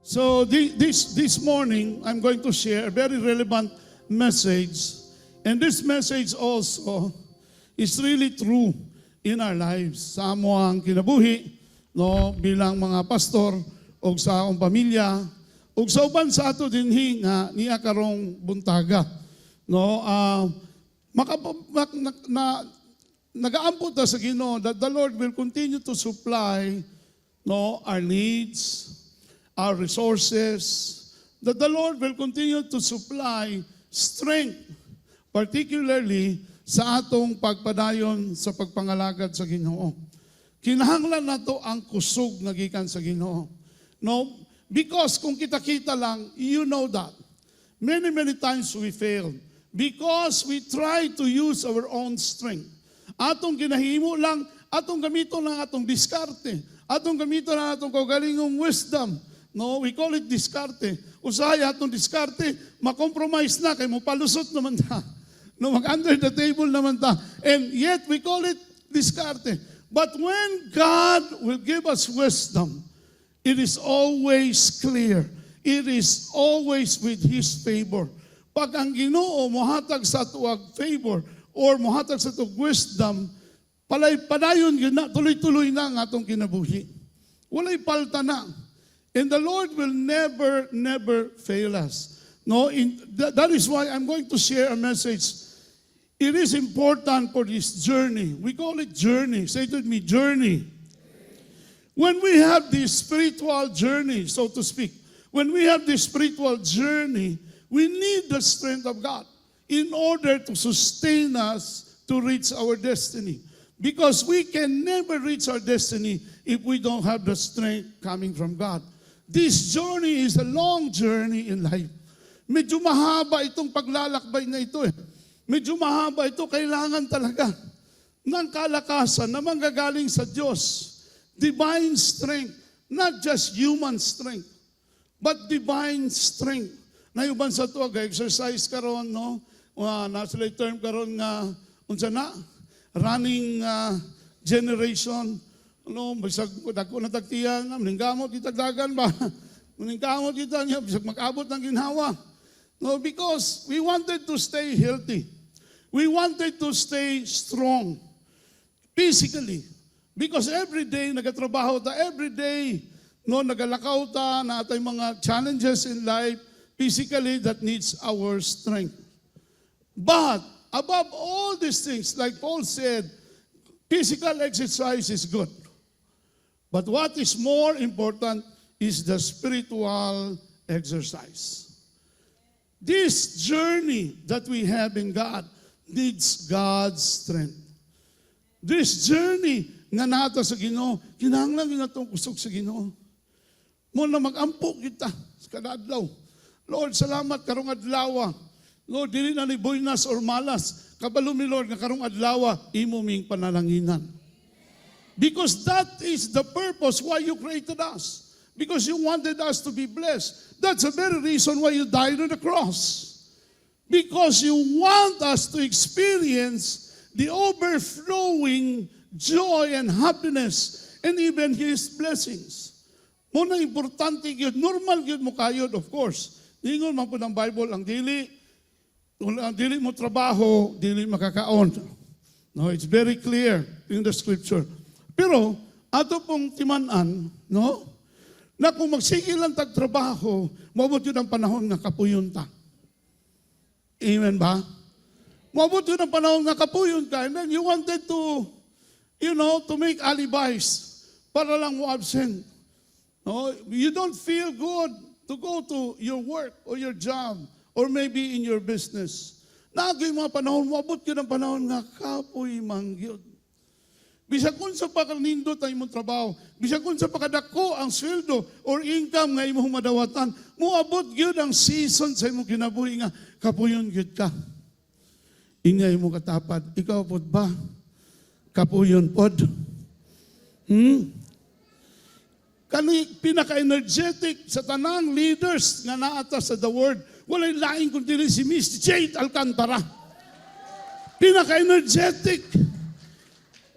So this morning, I'm going to share a very relevant message. And this message also is really true in our lives. Sa amo ang kinabuhi, no, bilang mga pastor, o sa akong pamilya, o sa uban sa ato dinhi nga niya karong buntaga. No, nagaambot ta sa Ginoo that the Lord will continue to supply, no, our needs, our resources, that the Lord will continue to supply strength, particularly sa atong pagpadayon sa pagpangalagad sa Ginoo. Kinahanglan nato ang kusog nga gikan sa Ginoo. No, because kung kita-kita lang, you know that. Many times we fail because we try to use our own strength. Atong ginahimo lang, atong gamito lang atong diskarte. Atong gamito lang atong kaugalingong wisdom. No, we call it diskarte. Usahay atong diskarte, makompromise na kay mo palusot naman ta. No, mag-under the table naman ta. And yet we call it diskarte. But when God will give us wisdom, it is always clear. It is always with His favor. Pag ang Ginoo mohatag sa tuwag favor or mohatag sa tuwag wisdom, padayon yun na, tuloy-tuloy na ang atong kinabuhi. Walay palta na. And the Lord will never fail us. No, that is why I'm going to share a message. It is important for this journey. We call it journey. Say it with me, journey. When we have this spiritual journey, so to speak, when we have this spiritual journey, we need the strength of God in order to sustain us to reach our destiny. Because we can never reach our destiny if we don't have the strength coming from God. This journey is a long journey in life. Medyo mahaba itong paglalakbay na ito eh. Medyo mahaba ito, kailangan talaga ng kalakasan na manggagaling sa Diyos. Divine strength, not just human strength, but divine strength. Nayuban sa ito, exercise karon, no? Nasa term karon nga, unsa na? Running generation, no? Bisag dako na tagtiyan, maningkamot kita dagan ba? Maningkamot kita niya, bisag mag-abot ng ginhawa. No, because we wanted to stay healthy. We wanted to stay strong physically. Because every day nagatrabaho ta, every day no nagalakaw ta na atay mga challenges in life, physically that needs our strength. But above all these things, like Paul said, physical exercise is good. But what is more important is the spiritual exercise. This journey that we have in God needs God's strength. This journey nga nata sa Ginoo, kinahanglan gyud natong kusog sa Ginoo. Mo na mag-ampo kita sa kada adlaw. Lord, salamat karong adlaw. Lord, dili na ni buinas or malas. Kabalo mi Lord nga karong adlaw imo ming panalanginan. Because that is the purpose why you created us. Because you wanted us to be blessed. That's the very reason why you died on the cross. Because you want us to experience the overflowing joy and happiness and even His blessings. Muna importante yun, normal yun mo kayod, of course. Ingon man po ng Bible, ang dili mo trabaho, dili makakaon. No, it's very clear in the scripture. Pero, ato pong timanan, no, na kung magsigil ang tagtrabaho, mabot yun ang panahon nga kapuyon ta. Amen ba? Mabot yun ang panahon nga kapuyon ka, and then you wanted to, to make alibis para lang mo absent. No, you don't feel good to go to your work or your job or maybe in your business. Nagoy mga panahon, mabot yun ang panahon nga kapoy mangyod. Bisag kung sa pakanindot ang imong trabaho, bisag kung sa pakadako ang sweldo or income nga imong madawatan, moabot gyud ang season sa imong kinabuhi nga kapuyon gyud ka. Ingay mo katapad, ikaw pod ba? Kapuyon pod. Kani pinaka-energetic sa tanang leaders nga naata sa the world, walay laing kundi si Miss Jade Alcantara. Pinaka-energetic.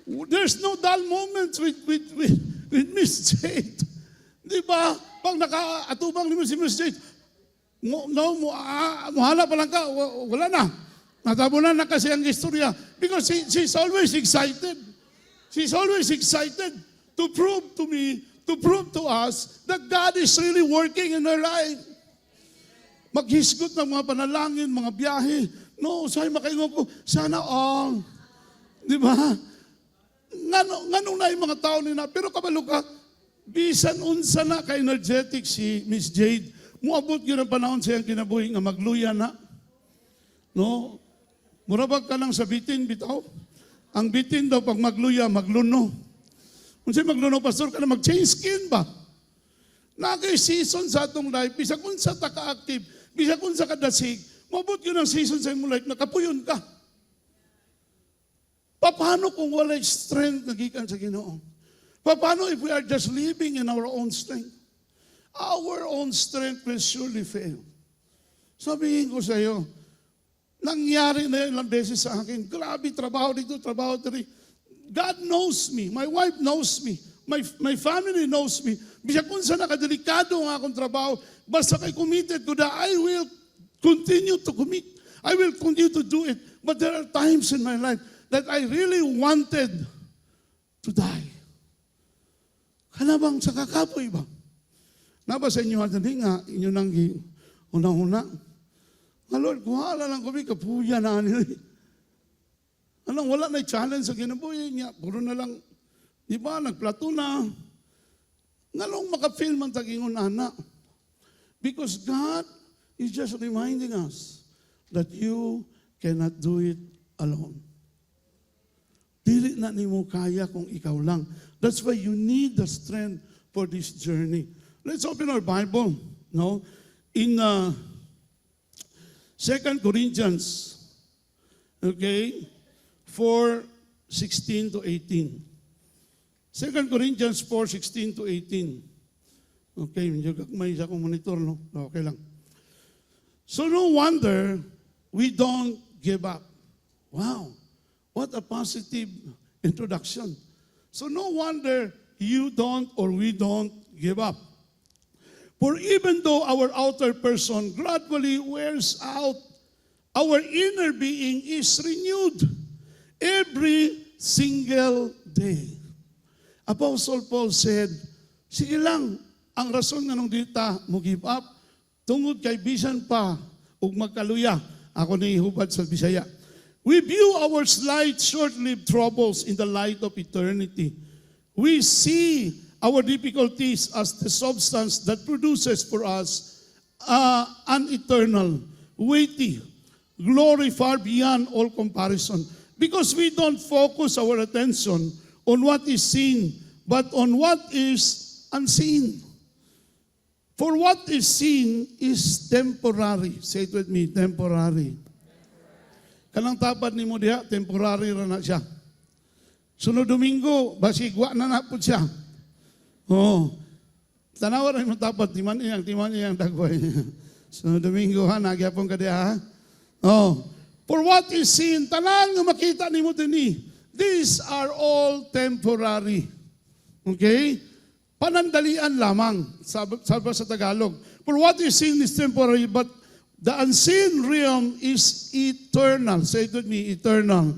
There's no dull moments with Miss Jade. Di ba? pag nakaatubang ni mo si Miss Jade, muhala pa lang ka, wala na. Natabunan na kasi ang istorya. Because she's always excited. She's always excited to prove to me, to prove to us that God is really working in her life. Maghisgot ng mga panalangin, mga biyahe. No, sa'yo makaingon ko, sana all. Di ba? Nganong na yung mga tao nila. Pero kabalo ka, bisan unsa na ka-energetic si Miss Jade, muabot yun ang panahon siyang kinabuhi nga magluya na. No? Murabag ka lang sa bitin, bitaw. Ang bitin daw, pag magluya, magluno. Kung siya magluno, pastor, ka na mag-change skin ba? Nag-season sa atong life, bisa kung sa taka-active, bisa kung sa kadasig, mabot yun ang season sa imong life, nakapuyon ka. Paano kung wala strength na gikan sa Ginoo? Paano if we are just living in our own strength? Our own strength will surely fail. Sabihin ko sa iyo, nangyari na ilang beses sa akin. Grabe, trabaho dito, trabaho dito. God knows me. My wife knows me. My family knows me. Bisag kung sa nakadelikado ang akong trabaho, basta kay committed ko na, I will continue to commit. I will continue to do it. But there are times in my life that I really wanted to die. Kanabang sa kakapoy ba? Naba sa inyo hindi nga, inyo nang una-una. Nga Lord, kuhala lang kami, kapuya na nila. Anong wala na challenge sa kinabuhi niya. Puro na lang, di ba, nagplato na. Ngalong makafeel man tagingon ana. Because God is just reminding us that you cannot do it alone. Dili na nimo kaya kung ikaw lang. That's why you need the strength for this journey. Let's open our Bible, no? In 2 Corinthians, okay, 4:16 to 18. 2 Corinthians 4:16 to 18. Okay, may isa kong monitor, no? Okay lang. So no wonder we don't give up. Wow, what a positive introduction. So no wonder you don't or we don't give up. For even though our outer person gradually wears out, our inner being is renewed every single day. Apostle Paul said, sige lang, ang rason nga nung dita mo give up, tungod kay bisan pa, ug magkaluya, ako ni hubad sa Bisaya. We view our slight, short-lived troubles in the light of eternity. We see our difficulties as the substance that produces for us an eternal, weighty, glory far beyond all comparison. Because we don't focus our attention on what is seen, but on what is unseen. For what is seen is temporary. Say it with me, temporary. Kanang tapad ni mo diha, temporary ra na siya. Sunod Domingo, basigwa na napod siya. Oh, tanawa rin mo tapat, timan iyang dagway. So, Domingo ha, nagyapon ka diya ha. Oh, for what is seen, tanan nga makita ni mo din these are all temporary. Okay? Panandalian lamang, sabi sa Tagalog. For what is seen is temporary, but the unseen realm is eternal. Say it with me, eternal.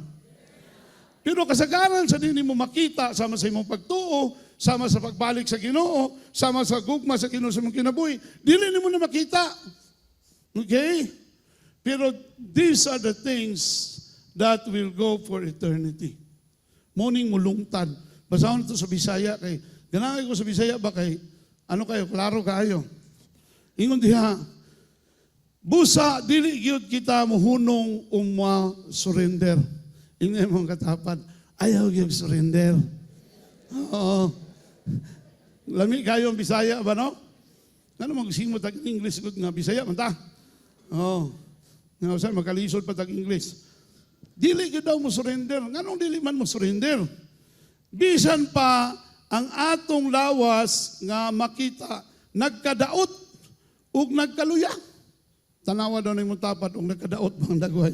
Pero kasagaran sa din mo makita, sama sa imong pagtuo, sama sa pagbalik sa Ginoo, sama sa gugma sa Ginoo sa mong kinabuhi, dili nimo na makita. Okay? Pero these are the things that will go for eternity. Morning mulungtad. Basahon ito sa Bisaya kay, ganangay ko sa Bisaya ba kay, ano kayo, klaro kayo. Ingon diha, busa, dili gyud kita muhunong surrender. Ingon mong katapan, ayaw gyud surrender. Oo. Lami kayo ang Bisaya ba, no? Ano mag-sing mo tag-English nga Bisaya, manta? Oo. Nga saan, makalisod pa tag-English. Dili ka daw mo surrender. Nganong dili man mo surrender? Bisan pa ang atong lawas nga makita, nagkadaot ug nagkaluya. Tanawa daw na yung tapat ug nagkadaot bang dagway.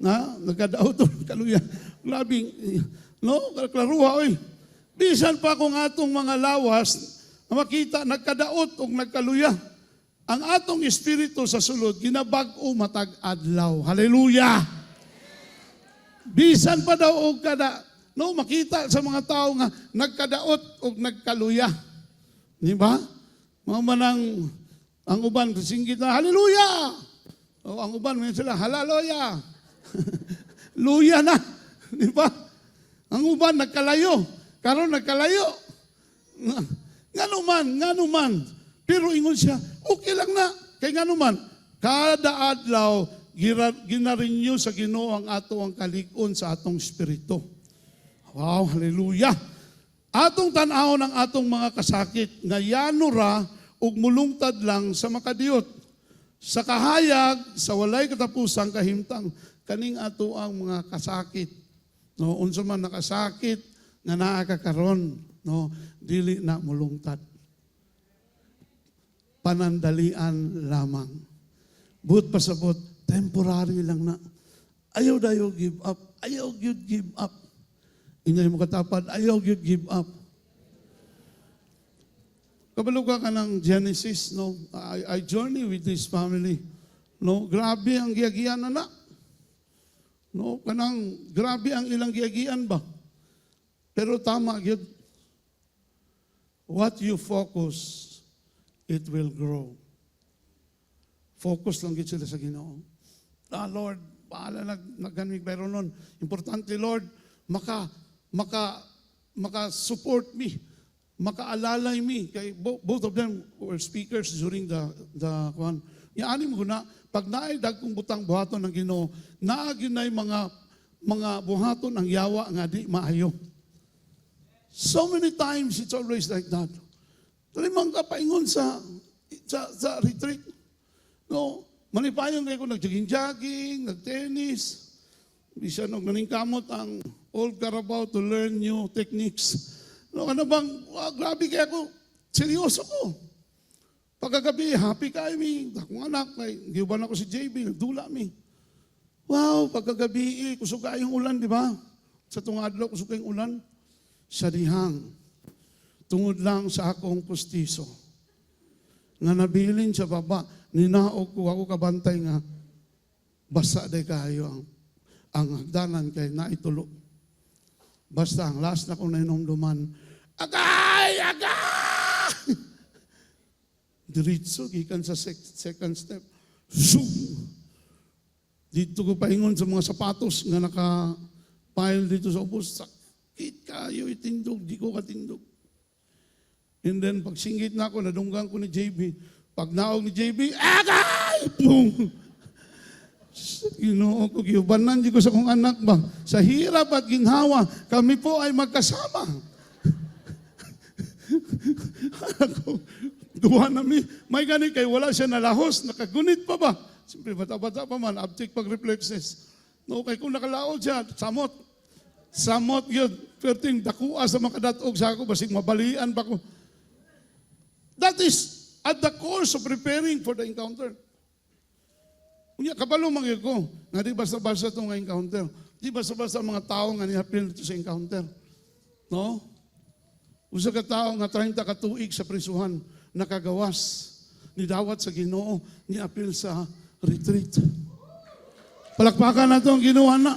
Na, nagkadaot ug nagkaluya. Labing, no? Klaruha, oy. Bisan pa kung atong mga lawas makita nagkadaot o nagkaluya. Ang atong espiritu sa sulod, ginabag-o matag adlaw. Hallelujah! Bisan pa daw og kada, no, makita sa mga tao nga nagkadaot o nagkaluya. Di ba? Mga manang, ang uban, singgit na, hallelujah! O ang uban, may sila, hallelujah! Luya na. Di ba? Ang uban, nagkalayo. Karon nagkalayo. Nga naman. Pero ingon siya, okay lang na. Kaya nga naman, kada adlaw, ginarenew sa Ginoo ang ato ang kalig-on sa atong espiritu. Wow, hallelujah. Atong tan-aw ng atong mga kasakit, nga yanura ug mulungtad lang sa makadiyot. Sa kahayag, sa walay katapusang kahimtang, kaning ato ang mga kasakit. No, unsa man nakasakit nga naa ka karon, no, dili na mulungtad. Panandalian lamang. But pasabot, temporary lang na. Ayaw dayo give up. Ayaw gyud give up. Ingay mo katapad, ayaw gyud give up. Kabalo ka ng Genesis, no? I journey with this family. No, grabe ang giyagian na. No, kanang grabe ang ilang giyagian ba? Pero tama gyud. What you focus, it will grow. Focus lang gyud sila sa Ginoo. Lord, bahala nagganwig pero nun. Importante, Lord, maka-support me, makaalalay me. Kay both of them were speakers during the kwan. Yaani mo na, pag naay dagkong butang buhaton ng Ginoo, naagin na mga buhaton ang yawa nga di maayo. So many times, it's always like that. Talimang ka paingon sa retreat. No, manipayong kayo kung nag-jogging, nag-tennis. Bisa nung naningkamot ang old Carabao to learn new techniques. No, ano bang, grabe kaya ako, seryoso ko. Pagkagabi, happy kayo mi. Akong anak, giuban ako si JB, nagdula mi. Wow, pagkagabi, kusog kayong ulan, di ba? Sa tungadlo, kusog kayong ulan. Sa dihang, tungod lang sa akong pustiso. Nga nabilin sa baba, ninaog ko ako kabantay nga, basa day kayo ang hagdanan kay naitulo. Basta ang last na kong nainumduman, agay! Diritso, gikan sa second step. Zoom! Dito ko paingon sa mga sapatos nga naka-pile dito sa ubos. Sakit kayo, itindog, di ko katindog. And then, pag singgit na ako, nadunggang ko ni JB. Pag naog ni JB, agay! Boom! Ginoo ko, giubanan di ko sa kong anak ba? Sa hirap at ginhawa, kami po ay magkasama. Ako, duha na may ganit kay wala siya nalahos, nakagunit pa ba? Siyempre, bata-bata pa man, abtik pag-reflexes. No, kay kung nakalaod siya, samot yun. Perting dakua sa makadatog sa ako, basig mabalian pa ko. That is at the course of preparing for the encounter. Unya, kabalo mangyay ko, nga di basta-basta itong encounter. Di basta-basta mga tao nga ni-appeal dito sa encounter. No? Usa ka tao nga 30 katuig sa prisuhan, nakagawas, nidawat sa Ginoo, ni-appeal sa retreat. Palakpakan na itong ginawa na.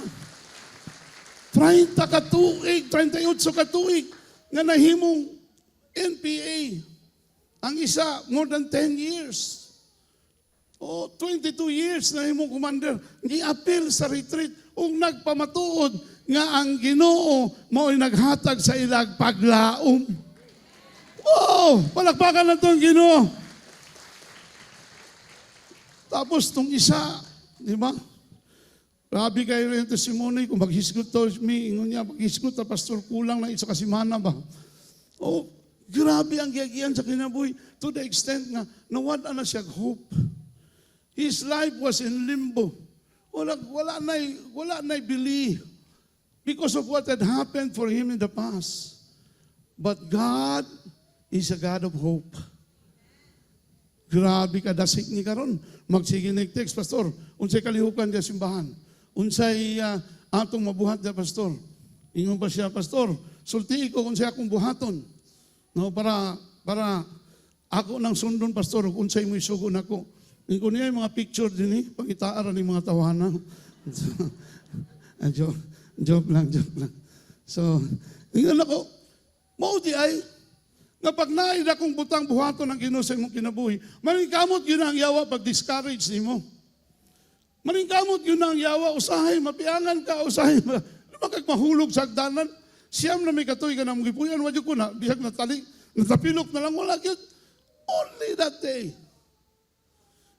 30 katuig, 38 katuig, nga nahimong NPA. Ang isa, more than 10 years. O 22 years na himong commander. Ni-appeal sa retreat ug nagpamatuod nga ang Ginoo mao'y naghatag sa ilag paglaom. Wow! Palakpakan na itong Ginoo. Tapos itong isa, di ba? Grabe kayo rin testimony kung maghisgot to me, ingon niya, maghisgot na pastor, kulang na isa kasimana ba? Oh, grabe ang giyagian sa kinabuhi to the extent nga nawala na siya hope. His life was in limbo. Wala na believe because of what had happened for him in the past. But God is a God of hope. Grabe ka dasik ni karon. Magsige text, pastor. Unsay kalihukan dia simbahan. Unsay atong mabuhat dia, pastor. Ingon pa siya, pastor. Sulti ko unsay akong buhaton. No, para para ako nang sundon, pastor, kung unsay mo isugon ako. Kung niya yung mga picture din pangitaaran ng mga tawanan. Joke lang. So, yun ako, mauti ay, nga pag naid akong butang buhato ng Ginoo sa imong kinabuhi, maningkamot yun ang yawa pag discourage nimo. Maningkamot yun ang yawa, usahay, mapiangan ka, usahay, makagmahulog sa agdanan, siyam na may katoy ka na mong gipuyan, wadyo ko na, bisag natapilok na lang, wala yun. Only that day.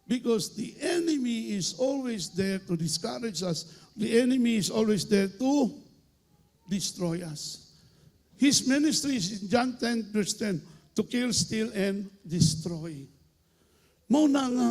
Because the enemy is always there to discourage us. The enemy is always there to destroy us. His ministry is in John 10, verse 10, to kill, steal, and destroy. Mauna nga,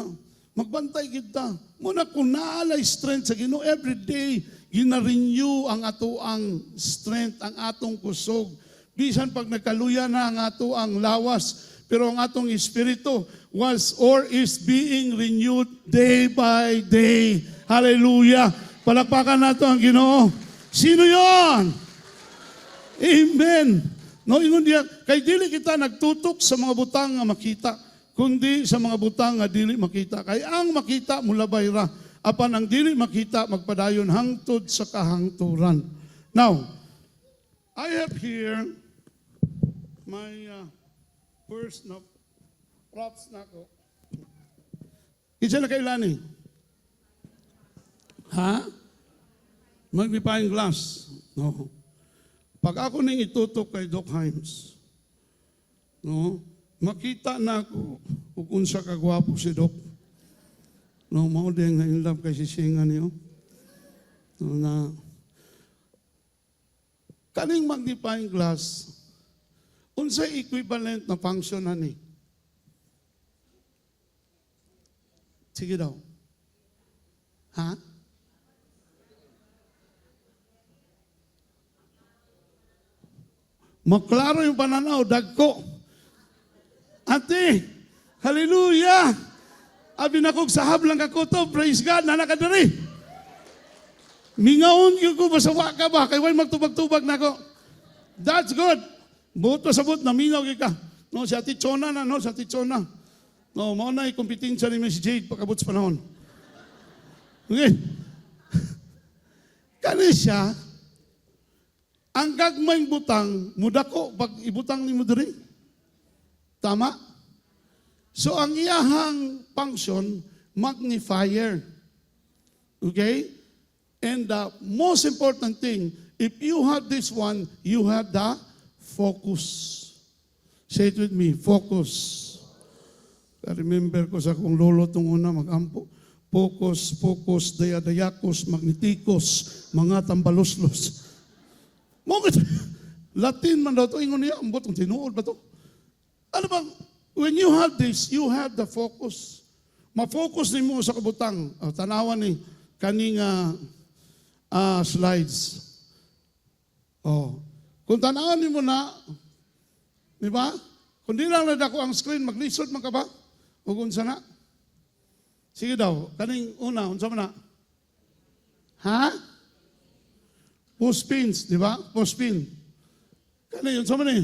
magbantay kita. Muna kung naalay strength sa Ginoo, every day, gina-renew ang ato ang strength, ang atong kusog. Bisan pag nagkaluya na ang ato ang lawas, pero ang atong espiritu was or is being renewed day by day. Hallelujah! Palakpakan nato ang Ginoo. Sino yon? Amen! No, ingon diya, kay dili kita nagtutok sa mga butang nga makita, kundi sa mga butang nga dili makita. Kay ang makita mulabay ra, apan ang dili makita magpadayon hangtod sa kahangturan. Now, I have here my first na props na ko. Isa na kailani? Ha? Magnifying glass. No. Pag ako ning itutok kay Doc Himes, no, makita na ako kung unsa kagwapo si Doc. No, mao din nga in love kay sisingan niyo. No, na kaning magnifying glass, unsay equivalent na function ani? Sige daw. Ha? Maklaro yung pananaw, dagko. Ate, hallelujah! Abi na kong sahab lang ako to, praise God, nanakadari. Mingaon yung ko, masawa ka ba? Kaya magtubag-tubag na ako. That's good. Buto sa but, namingaw ka. No, si Ate Chona na, no, si Ate Chona. No, mauna yung kompetensya ni si Jade pagkabot sa panahon. Okay. Kani siya, ang gagmayng butang, mudako, pag ibutang ni mo diri. Tama? So, ang iyahang function, magnifier. Okay? And the most important thing, if you have this one, you have the focus. Say it with me, focus. Remember ko sa akong lolo itong una, mag-ampo. Focus, dayadayakos, magnetikos, mga tambaloslos. Latin man daw ito, ingon niya, ambot, kung tinuod ba ito? Ano bang, when you have this, you have the focus. Ma-focus ni mo sa kabutang. Tanawan ni kaning slides. Kung tanawan ni mo na, di ba? Kung di lang nadako ang screen, maglisod man ka ba? O kung sana? Sige daw, kaning una, unsa man na? Ha? Post pins, di ba? Post pin. Kaning, unsa man eh?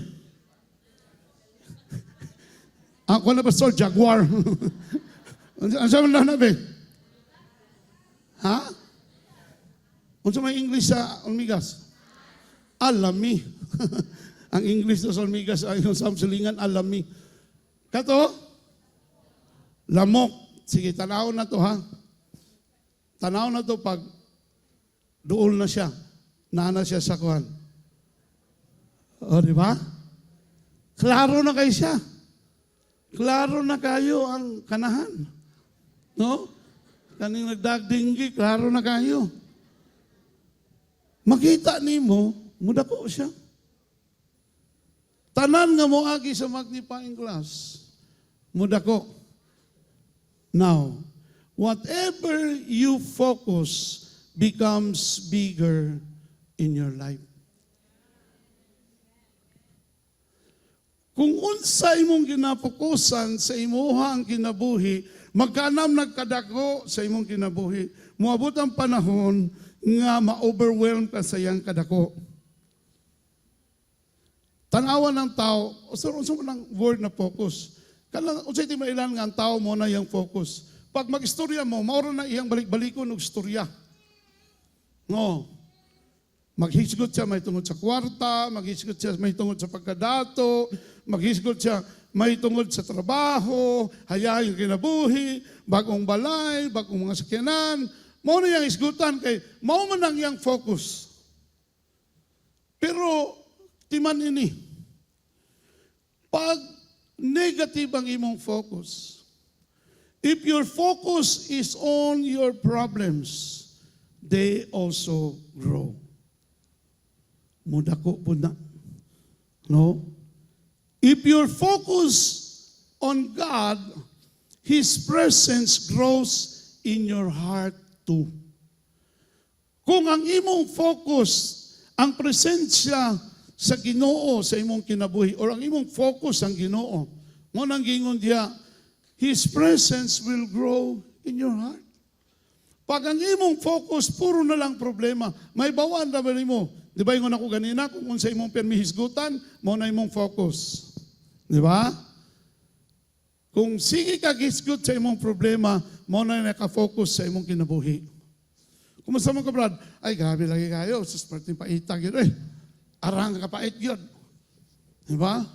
Ako na pastor, Jaguar. Unsa man na be? Ha? Unsa may English sa Olmigas? Alami. Ang English sa Olmigas ay sa silingan, alami. Kato? Lamok. Sige, tanaw na to ha. Tanaw na to pag dool na siya. Nana siya sa kuhan. O, di ba? Klaro na kayo siya. Klaro na kayo ang kanahan. No? Kaning nagdagdinggi, klaro na kayo. Makita nimo, mudako siya. Tanan nga mo agi sa magnifying glass, mudako. Now, whatever you focus becomes bigger in your life. Kung unsa imong ginapokusan sa imuha ang kinabuhi, magkanam nagkadako sa imong kinabuhi, moabot ang panahon nga ma-overwhelm ka sa iyang kadako. tanawan ng tao, unsa man ang word na focus. Kanang unsay ti mailan nga ang tao mo na iyang focus. Pag mag-istorya mo, maura na iyang balik-balikon og istorya. No. Maghisgot siya may tungod sa kwarta, maghisgot siya may tungod sa pagkadato, maghisgot siya may tungod sa trabaho, hayahay kinabuhi, bagong balay, bagong mga sakyanan. Mao na iyang isgutan kay mao man ang iyang focus. Pero timan ini, pag negative ang imong focus, if your focus is on your problems, they also grow. Mudako po na. No? If your focus on God, His presence grows in your heart too. Kung ang imong focus, ang presensya sa Ginoo sa imong kinabuhi, or ang imong focus ang Ginoo, mo nang gingon diya, His presence will grow in your heart. Pag ang imong focus, puro na lang problema, may bawaan na ba mo? Di ba yung ako ganina, kung unsa imong permihisgutan, mo na imong focus. Di ba? Kung sige ka gisgut sa imong problema, mo na naka-focus sa imong kinabuhi. Kumusta mo ka, Brad? Ay, grabe lagi kayo. Sus, parting paitag yun eh. Arang kapait yun. Di ba?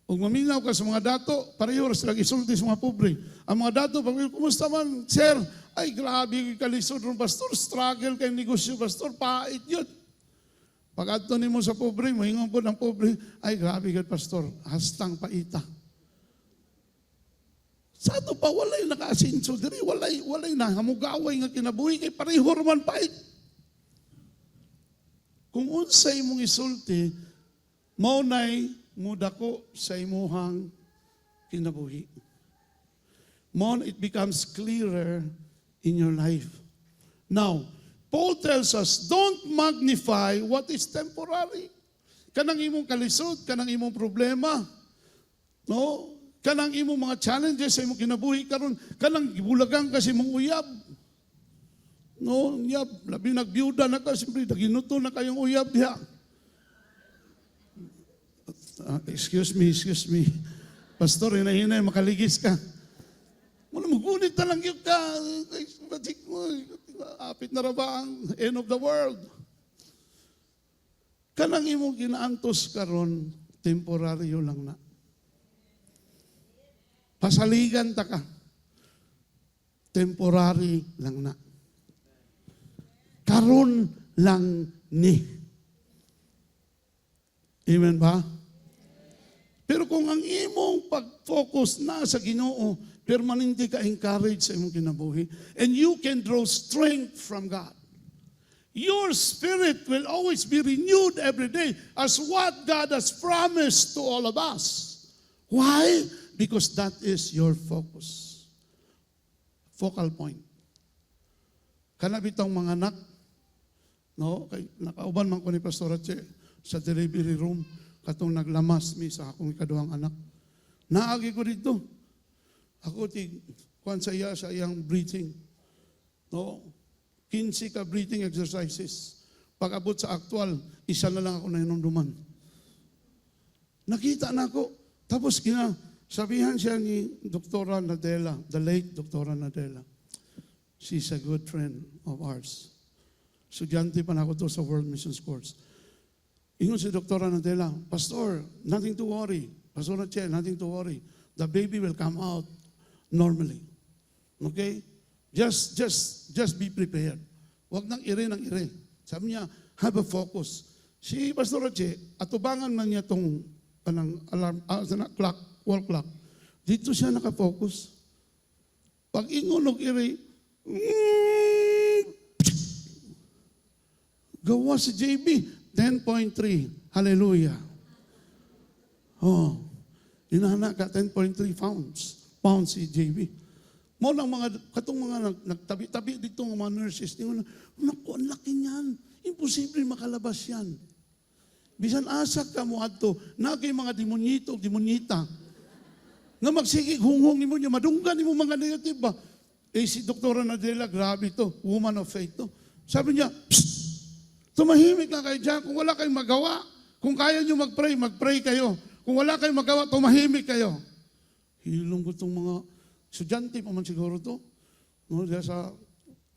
Kung maminaw ka sa mga dato, pareho sila isulti sa mga pobre. Ang mga dato, pag kumusta man, sir, ay grabe kalisod ng pastor, struggle kay negosyo, pastor, pait yun. Pag adto nimo sa pobre, moingon po ng pobre, ay grabe gid pastor, hastang paita. Sa ato pa walay nakaasinso diri, walay na hamugaway nga kinabuhi kay pareho man pait. Kung unsay imong isulti, mao nay mudako sa imuhang kinabuhi. Mo it becomes clearer in your life. Now, Paul tells us, don't magnify what is temporary. Kanang imong kalisod, kanang imong problema, no? Kanang imong mga challenges sa imong kinabuhi karon, kanang gibulagang kasi imong uyab. No, uyab, labi nagbyuda na ka, siyempre naginuto na kayong uyab diha. Excuse me. Pastor, hinahinay, makaligis ka. Muna magunit na lang yun ka. Apit na ra ba ang end of the world? Kanang imong ginaantos karon, temporaryo lang na. Pasaligan ta ka. Temporary lang na. Karon lang ni. Amen ba? Pero kung ang imong pag-focus na sa Ginoo, permanente ka encourage sa imong kinabuhi. And you can draw strength from God. Your spirit will always be renewed every day as what God has promised to all of us. Why? Because that is your focus. Focal point. Kanabitang mga anak, no? Nakauban man ko ni Pastor Ache sa delivery room, katong naglamas mi sa akong ikaduhang anak. Naagi ko dito. Ako kuan sa iya sa iyang breathing. No? 15 ka breathing exercises. Pag abot sa actual, isa na lang ako nainumduman. Nakita na ako. Tapos sabihan siya ni Dr. Nadella, the late Dr. Nadella. She's a good friend of ours. Estudyante pa na ako to sa World Missions Course. Ingon si Dr. Nadella, Pastor, nothing to worry. Pastor Che, nothing to worry. The baby will come out normally. Okay? Just be prepared. Huwag nang ire ng ire. Sabi niya, have a focus. Si Pastor Che, atubangan man niya itong alarm, clock, wall clock. Dito siya nakafocus. Pag ingon og ire, gawa si JB, 10.3. Hallelujah. Oh, inahana ka 10.3 pounds si JB. Mo lang katong mga nagtabi-tabi dito ng mga nurses, naku, ang laki niyan. Imposible makalabas yan. Bisan asa ka mo adto, nagay mga demonyito, demonyita, nga magsigig hunghong ni mo niya, madunggan ni mo mga negative ba? Eh si Dr. Nadella, grabe to, woman of faith to. Sabi niya, tumahimik lang kayo dyan, kung wala kayong magawa, Kung kaya nyo mag-pray, mag-pray kayo. Kung wala kayong magawa, tumahimik kayo. Hilong ko itong mga estudyante pa man siguro to. No, diya sa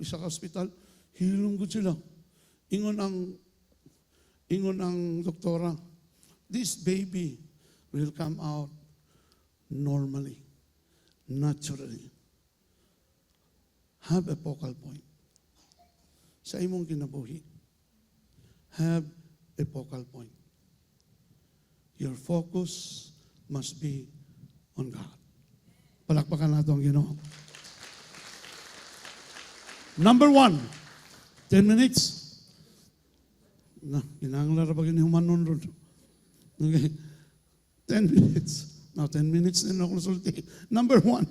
isa ka hospital. Hilong ko sila. Ingon ang doktora, this baby will come out normally, naturally. Have a focal point. Sa imong kinabuhi, have a focal point. Your focus must be on God. Palakpakan natin ang Ginoo. Number 1, 10 minutes. Na, kinanglan ra ba gini humanon ron. Okay. 10 minutes. Now, 10 minutes din ako nasulti. Number 1.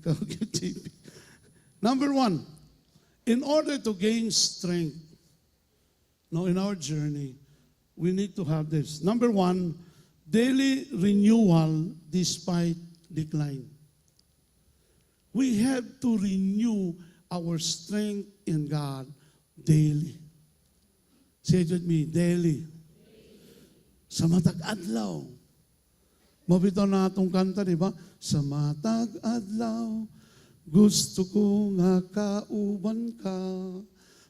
Ikaw, JP. Number 1, in order to gain strength, in our journey, we need to have this. Number 1, daily renewal despite decline. We have to renew our strength in God daily. Say it with me, daily. Sa matag adlaw. Mabitaw na atong kanta, di ba? Sa matag adlaw, gusto ko nga kauban ka.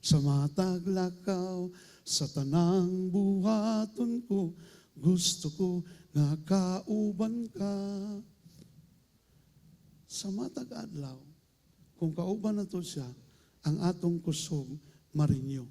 Sa matag lakaw, sa tanang buhaton ko, gusto ko nga kauban ka. Sa matag adlaw, kung kauban na to siya, ang atong kusog marinyo.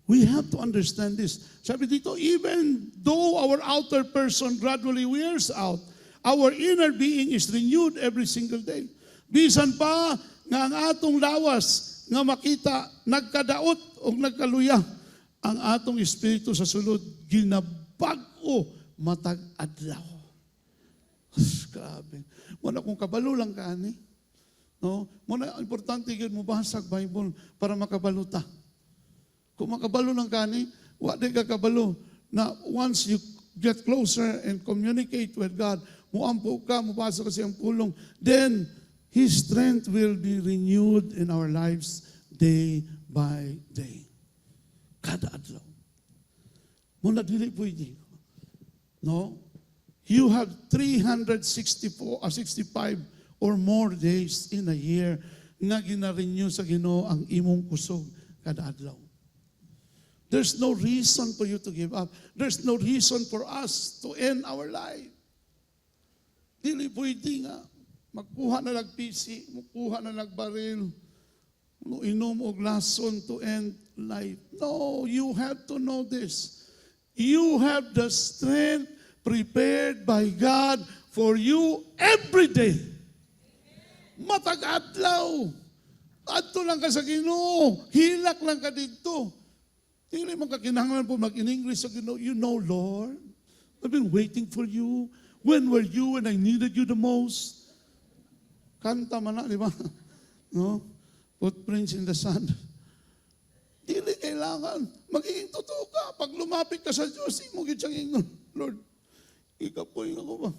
We have to understand this. Sabi dito, even though our outer person gradually wears out, our inner being is renewed every single day. Bisan pa nga ang atong lawas nga makita nagkadaot o nagkaluya, ang atong espiritu sa sulod ginabag-o matag adlaw. Grabe. Muna kung kabalo lang ka ani. No? Muna importante gyud mo basag Bible para makabaluta. Kung makabalo lang kani, wala ka kabalo na once you get closer and communicate with God, muampo ka, mubasa ka siyang pulong, then His strength will be renewed in our lives day by day. Kada adlaw. Muna dili pwede. No? You have 364 or 65 or more days in a year nga gina-renew sa Ginoo ang imong kusog kada adlaw. There's no reason for you to give up. There's no reason for us to end our life. Dili pwede nga. Magkuha na nagpisi, magkuha na nagbaril, inom og lason to end life. No, you have to know this. You have the strength prepared by God for you every day. Matag-adlaw. Adto lang ka sa Ginoo. Hilak lang ka dito. Hindi mo kakinahanglan po mag-in-English sa Ginoo. You know, Lord, I've been waiting for you. When were you when I needed you the most? Kanta man na, di ba? No? Footprints in the sand. Hindi kailangan. Magiging totoo ka. Pag lumapit ka sa Diyos, mo gid siyang ingon, Lord, ikapoy ako ba?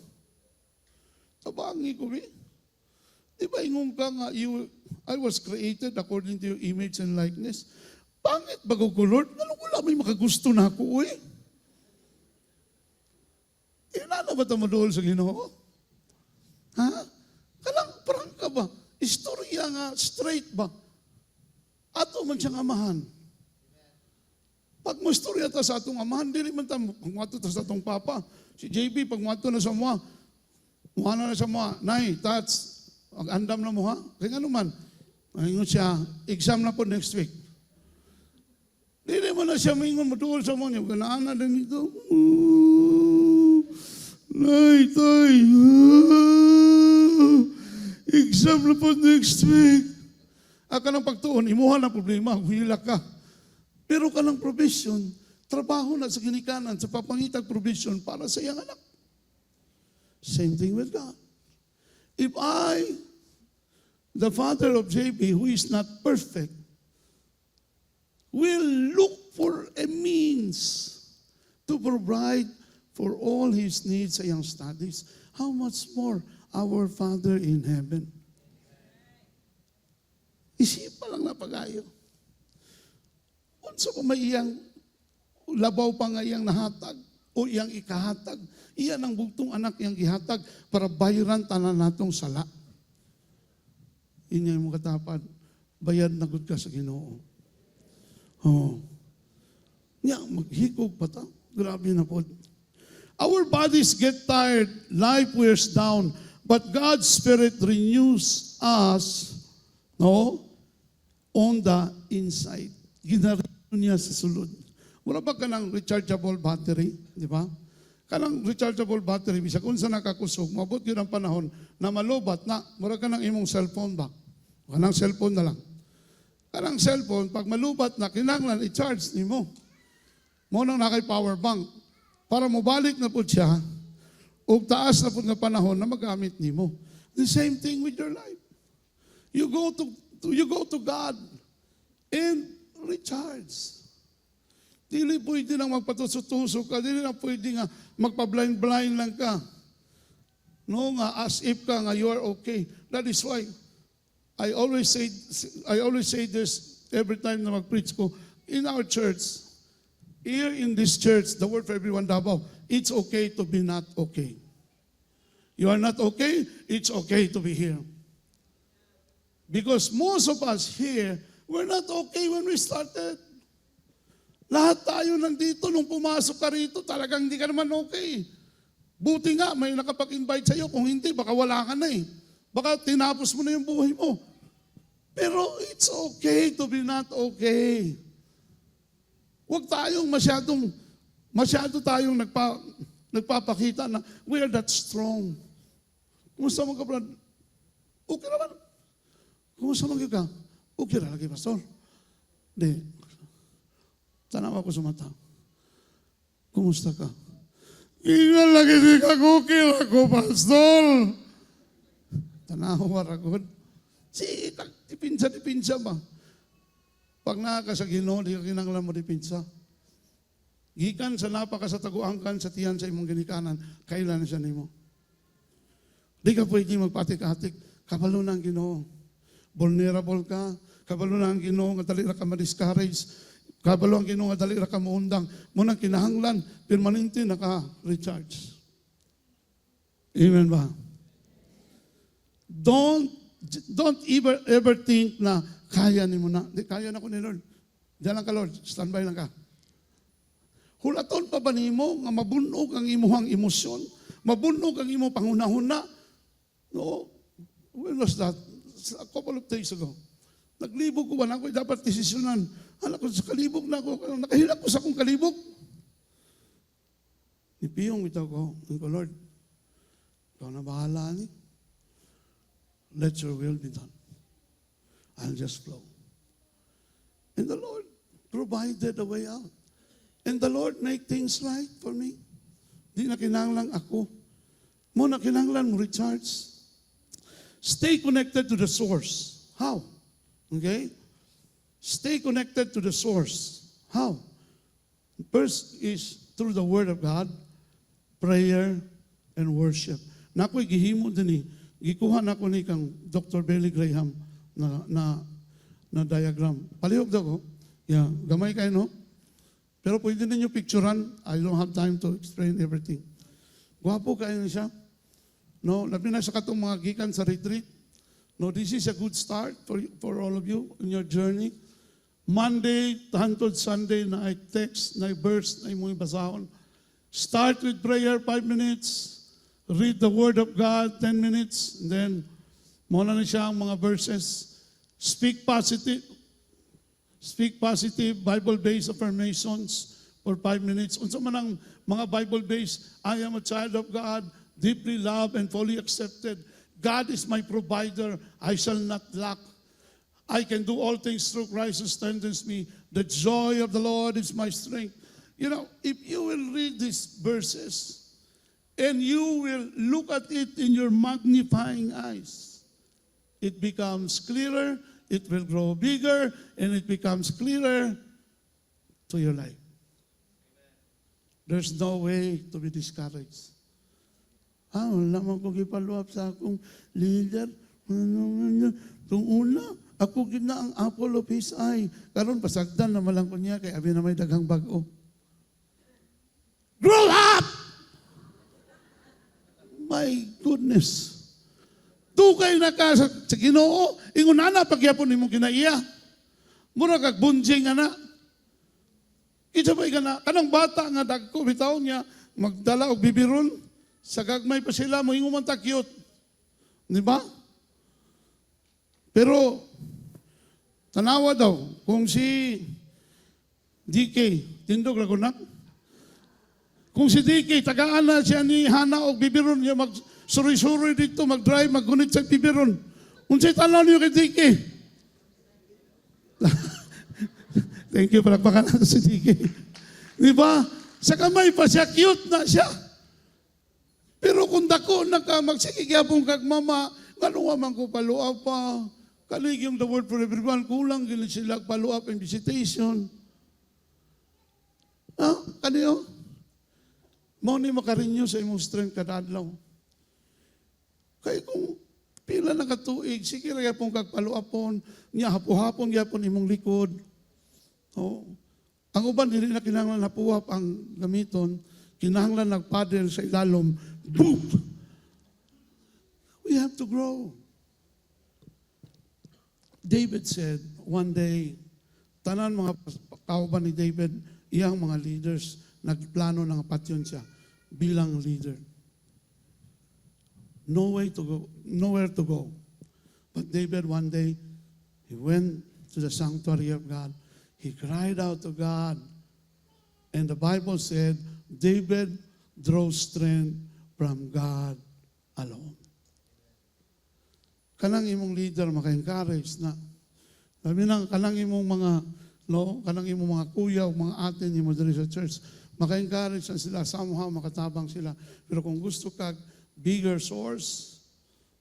Tabangi ko, eh. Di ba ingon ka nga, I was created according to your image and likeness. Pangit bago ko, Lord? Wala may makagusto na ako, eh. Inana ba ito madool sa Ginoo? Ha? Kalang parang ka ba? Istorya nga, straight ba? Ato man siyang amahan. Pag mo istorya ta sa atong amahan, dili man ta, pag mato ta sa atong papa. Si JB, pag mato na sa mga, muha na sa mga, Nay, tats, andam na mo ha? Kaya nga naman, ayun siya, exam na po next week. Dili man na siya maingon maduol sa mga, ganaan na din ito. Nay, tay, exam na po next week. Aka ng pagtuon, imuha na problema, huhila ka. Pero ka ng provision, trabaho na sa ginikanan, sa papangitag provision para sa iyang anak. Same thing with God. If I, the father of JP, who is not perfect, will look for a means to provide for all his needs sa iyang studies, how much more our Father in heaven? Isipa lang na pag-ayo. So kung may iyang labaw pa nga iyang nahatag o iyang ikahatag, iyan ang bugtong anak iyang gihatag para bayaran tanan natong sala. Inya mo katapan, bayad na gud ka sa Ginoo. Oh. Nya maghikog pa ta. Grabe na po. Our bodies get tired, life wears down, but God's Spirit renews us, no, on the inside. Ginarino niya sa sulod. Wala ba ka ng rechargeable battery? Di ba? Kanang rechargeable battery, bisa kung sa nakakusog, mabot yun ang panahon na malubat na, mura ka ng imong cellphone ba? Kanang cellphone na lang. Kanang cellphone, pag malubat na, kinanglan, i-charge ni mo. Mo nang nakay power bank. Para mo balik na po siya, o taas na po na panahon na magamit ni mo. The same thing with your life. You go to God and recharge. Dili pwede nang magpatuso-tuso ka, dili na pwede nga magpa-blind-blind lang ka. No nga, as if ka nga you are okay. That is why I always say this every time na mag-preach ko in our church. Here in this church, the word for everyone Davao, it's okay to be not okay. You are not okay, it's okay to be here. Because most of us here, we're not okay when we started. Lahat tayo nandito, nung pumasok ka rito, talagang hindi ka naman okay. Buti nga, may nakapag-invite sa'yo. Kung hindi, baka wala ka na eh. Baka tinapos mo na yung buhay mo. Pero it's okay to be not okay. Huwag tayong masyado tayong nagpapakita na we are that strong. Kumusta mo ka, brad? Okay naman. Kumusta mo ka? Okay na lagi, pastor. Hindi. Tanawa ko sa mata. Kumusta ka? Ingal lagi di ka kukil ako, pastor. Tanawa ragod. Dipinsa ba? Pag nakaka sa Ginoo, di ka kinanglan mo dipinsa. Gikan sa napaka sa taguangkan sa tiyan sa imong ginikanan, kailan na siya nimo. Di ka pwede magpatik-atik. Kabalo na ang Ginoo. Vulnerable ka. Kabalo na ang Ginoo, nga dali ra ka ma-discourage. Kabalo ang Ginoo, nga dali ra ka maundang. Munang kinahanglan, permanente naka-recharge. Amen ba? Don't ever think na kaya ni mo na. Di, kaya na ko ni Lord. Diyan lang ka, Lord. Standby lang ka. Hulaton pa ba ni mo nga mabunog ang imuhang emosyon? Mabunog ang imong pangunahuna? No. When was that? A couple of days ago. Naglibog ko ba na ako? Dapat desisyonan. Anak ko, sa kalibog na ako. Nakahilak ko sa akong kalibog. Nipiyong ito ko. Lord, ikaw na bahala ni. Let your will be done. I'll just flow. And the Lord provided a way out. And the Lord make things right for me. Di na kinanglan ako. Mo na kinanglan mo recharge. Stay connected to the source. How? Okay? Stay connected to the source. How? First is through the Word of God, prayer, and worship. Nako'y gihimo din gikuha na ko ni kang Dr. Billy Graham na diagram. Palihog daw ko. Yeah, gamay kayo, no? Pero pwede ninyo picturean. I don't have time to explain everything. Gwapo kayo na siya. No, labi na sa katong mga gikan sa retreat. No, this is a good start for all of you in your journey. Monday, hantod Sunday, na I text, na I burst, na imo'y basahon. Start with prayer, 5 minutes. Read the Word of God, 10 minutes. And then, muna na siya ang mga verses. Speak positive, Bible-based affirmations for 5 minutes. Unsa man ang mga Bible-based, I am a child of God, deeply loved and fully accepted. God is my provider, I shall not lack. I can do all things through Christ who strengthens me. The joy of the Lord is my strength. You know, if you will read these verses, and you will look at it in your magnifying eyes, it becomes clearer, it will grow bigger, and it becomes clearer to your life. There's no way to be discouraged. Wala man ko gipaluap sa akong leader. Itong una, Ako gid na ang apple of his eye. Karon pasagdan na malang ko niya kay abi na may daghang bag-o. Grow up! My goodness. Tukay na ka sa Ginoo, ingon ana pagyapon nimo kinaiya. Mura kag bunjing ana. Kita ba na kanang bata nga dagko bitaw niya magdala og bibiron sa gagmay pa sila mo ingon man ta cute. Di ba? Pero tanawa daw kung si DK tindog ra kunak. Kung si DK tagaan na siya ni Hana og bibiron niya mag suri-suri dito mag-drive maggunit sa bibiron. Unsay tanaw niyo kay DK? Thank you, palakpakan natin si DK. Di ba? Sa kamay pa siya, cute na siya. Pero kung dako na ka, magsikigyapong kag mama, ganuwa man ko paluap pa. Kalig yung the word for everyone, kulang gilid sila paluap and visitation. Kaniyo? Mao ni makarinyo sa imong strength kadadlaw. Kaya kung pila na katuig, sige rin pong kagpaluapon, niya hapo-hapon yapon imong likod. Oh. Ang uban, hindi na kinahanglan napuwap ang gamiton, kinahanglan nagpadel sa ilalom, boom! We have to grow. David said, one day, tanan mga kauban ni David, iyang mga leaders, nagplano ng patyon siya bilang leader. Nowhere to go. But David one day, he went to the sanctuary of God. He cried out to God. And the Bible said, David drew strength from God alone. Kanang imong leader maka-encourage na. Sabi nang kanang imong mga kanang imong mga kuya o mga ate ni mo diri sa church, maka-encourage na sila, somehow makatabang sila. Pero kung gusto ka bigger source,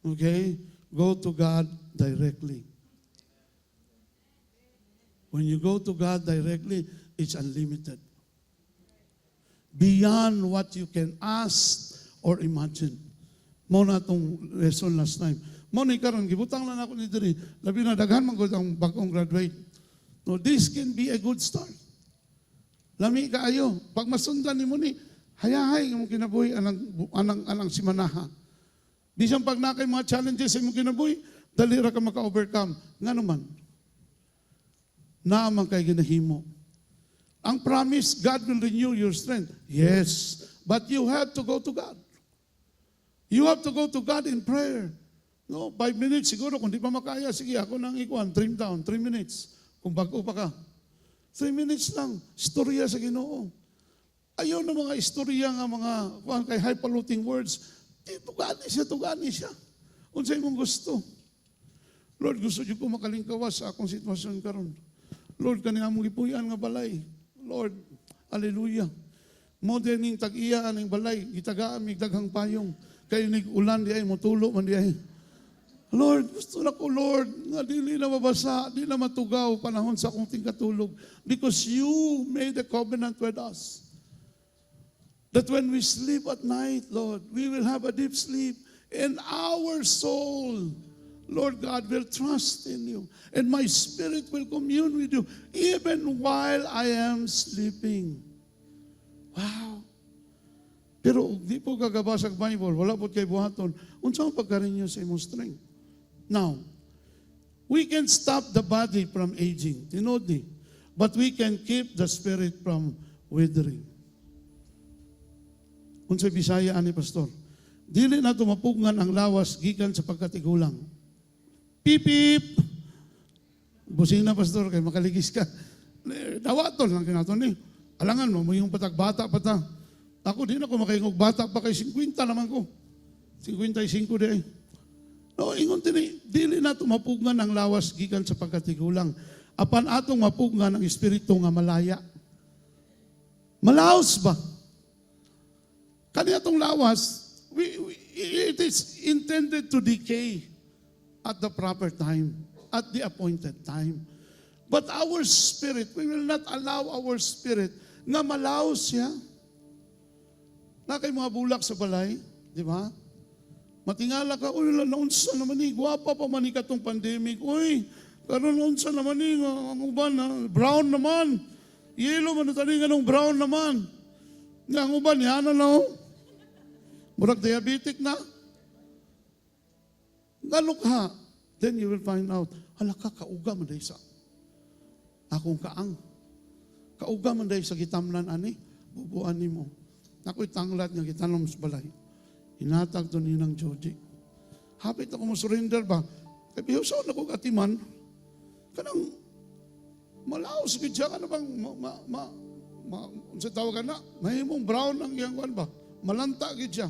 okay, go to God directly. When you go to God directly, it's unlimited. Beyond what you can ask or imagine. Mo na itong lesson last time. Mo na ikaroon, gibutang lang ako ni diri. Labi na daghan man ko ang bagong graduate. No, this can be a good start. Lami kaayo. Pag masundan ni mo ni, hayahay yung kinabuhi anang simanaha. Bisan pag nakay mga challenges sa imong kinabuhi, dali ra ka maka-overcome. Nga naman, naamang kay ginahimo. Ang promise, God will renew your strength. Yes, but you have to go to God. You have to go to God in prayer. No, 5 minutes siguro, kung di pa makaya, sige, ako nang ikuan, trim down, 3 minutes. Kung bago pa ka. 3 minutes lang, istorya sa Ginoo. Ayaw na mga istorya nga mga kay highfalutin words. Tugani siya. Unsay mong gusto. Lord, gusto niyo ko makalingkawas sa akong sitwasyon karon. Lord, kaniya mong ipuyan nga balay. Lord, hallelujah. Mo dining tag-iya aning balay, gitagaan mig daghang payong. Kay nig ulan di ay motulo man di ay. Lord, gusto na ko, Lord, nga dili na mabasa, di na matugaw panahon sa akong tingkatulog. Because you made a covenant with us. That when we sleep at night, Lord, we will have a deep sleep. And our soul, Lord God, will trust in you. And my spirit will commune with you even while I am sleeping. Wow. Pero di po kagabasag Bible, wala po kay buhaton. Unsa ang pagkarinyo sa imong strength? Now, we can stop the body from aging, tinod ni, but we can keep the spirit from withering. Unsay Bisaya ani pastor? Dili na tumapugngan ang lawas gikan sa pagkatigulang. Pipip! Busing na pastor kay makaligis ka. Dawaton lang kinaton ni. Alangan mo yung patagbata pa ta. Ako din ako makaingog bata pa kay 50 naman ko. 55 di ay. No, ingon tini, dili na tumapugngan ang lawas gikan sa pagkatigulang. Apan atong mapugngan ang espiritu nga malaya. Malaos ba? Kani atong lawas, it is intended to decay at the proper time, at the appointed time. But our spirit, we will not allow our spirit na malaos siya. Na kay mga bulak sa balay, di ba? Matingala ka, uy, naunsa naman ni, gwapa pa man katong pandemic. Uy, Pero noon sa naman ang uban, brown naman. Yellow man tani nga nung brown naman. Nga ang uban, yan ano? Murag diabetic na. Nalukha. Then you will find out, hala ka, kauga man dahil sa akong kaang. Kauga man dahil sa gitamnan ani, bubuan ni mo. Ako'y tanglat nga gitanom sa balay. Hinatag to ni ng Jody. Hapit ako mo surrender ba? Kaya pihusaw na ko katiman. Kanang malaos gid siya, ano bang unsa tawagan na? Mahimong brown ang iyang kuan ba? Malanta gid siya.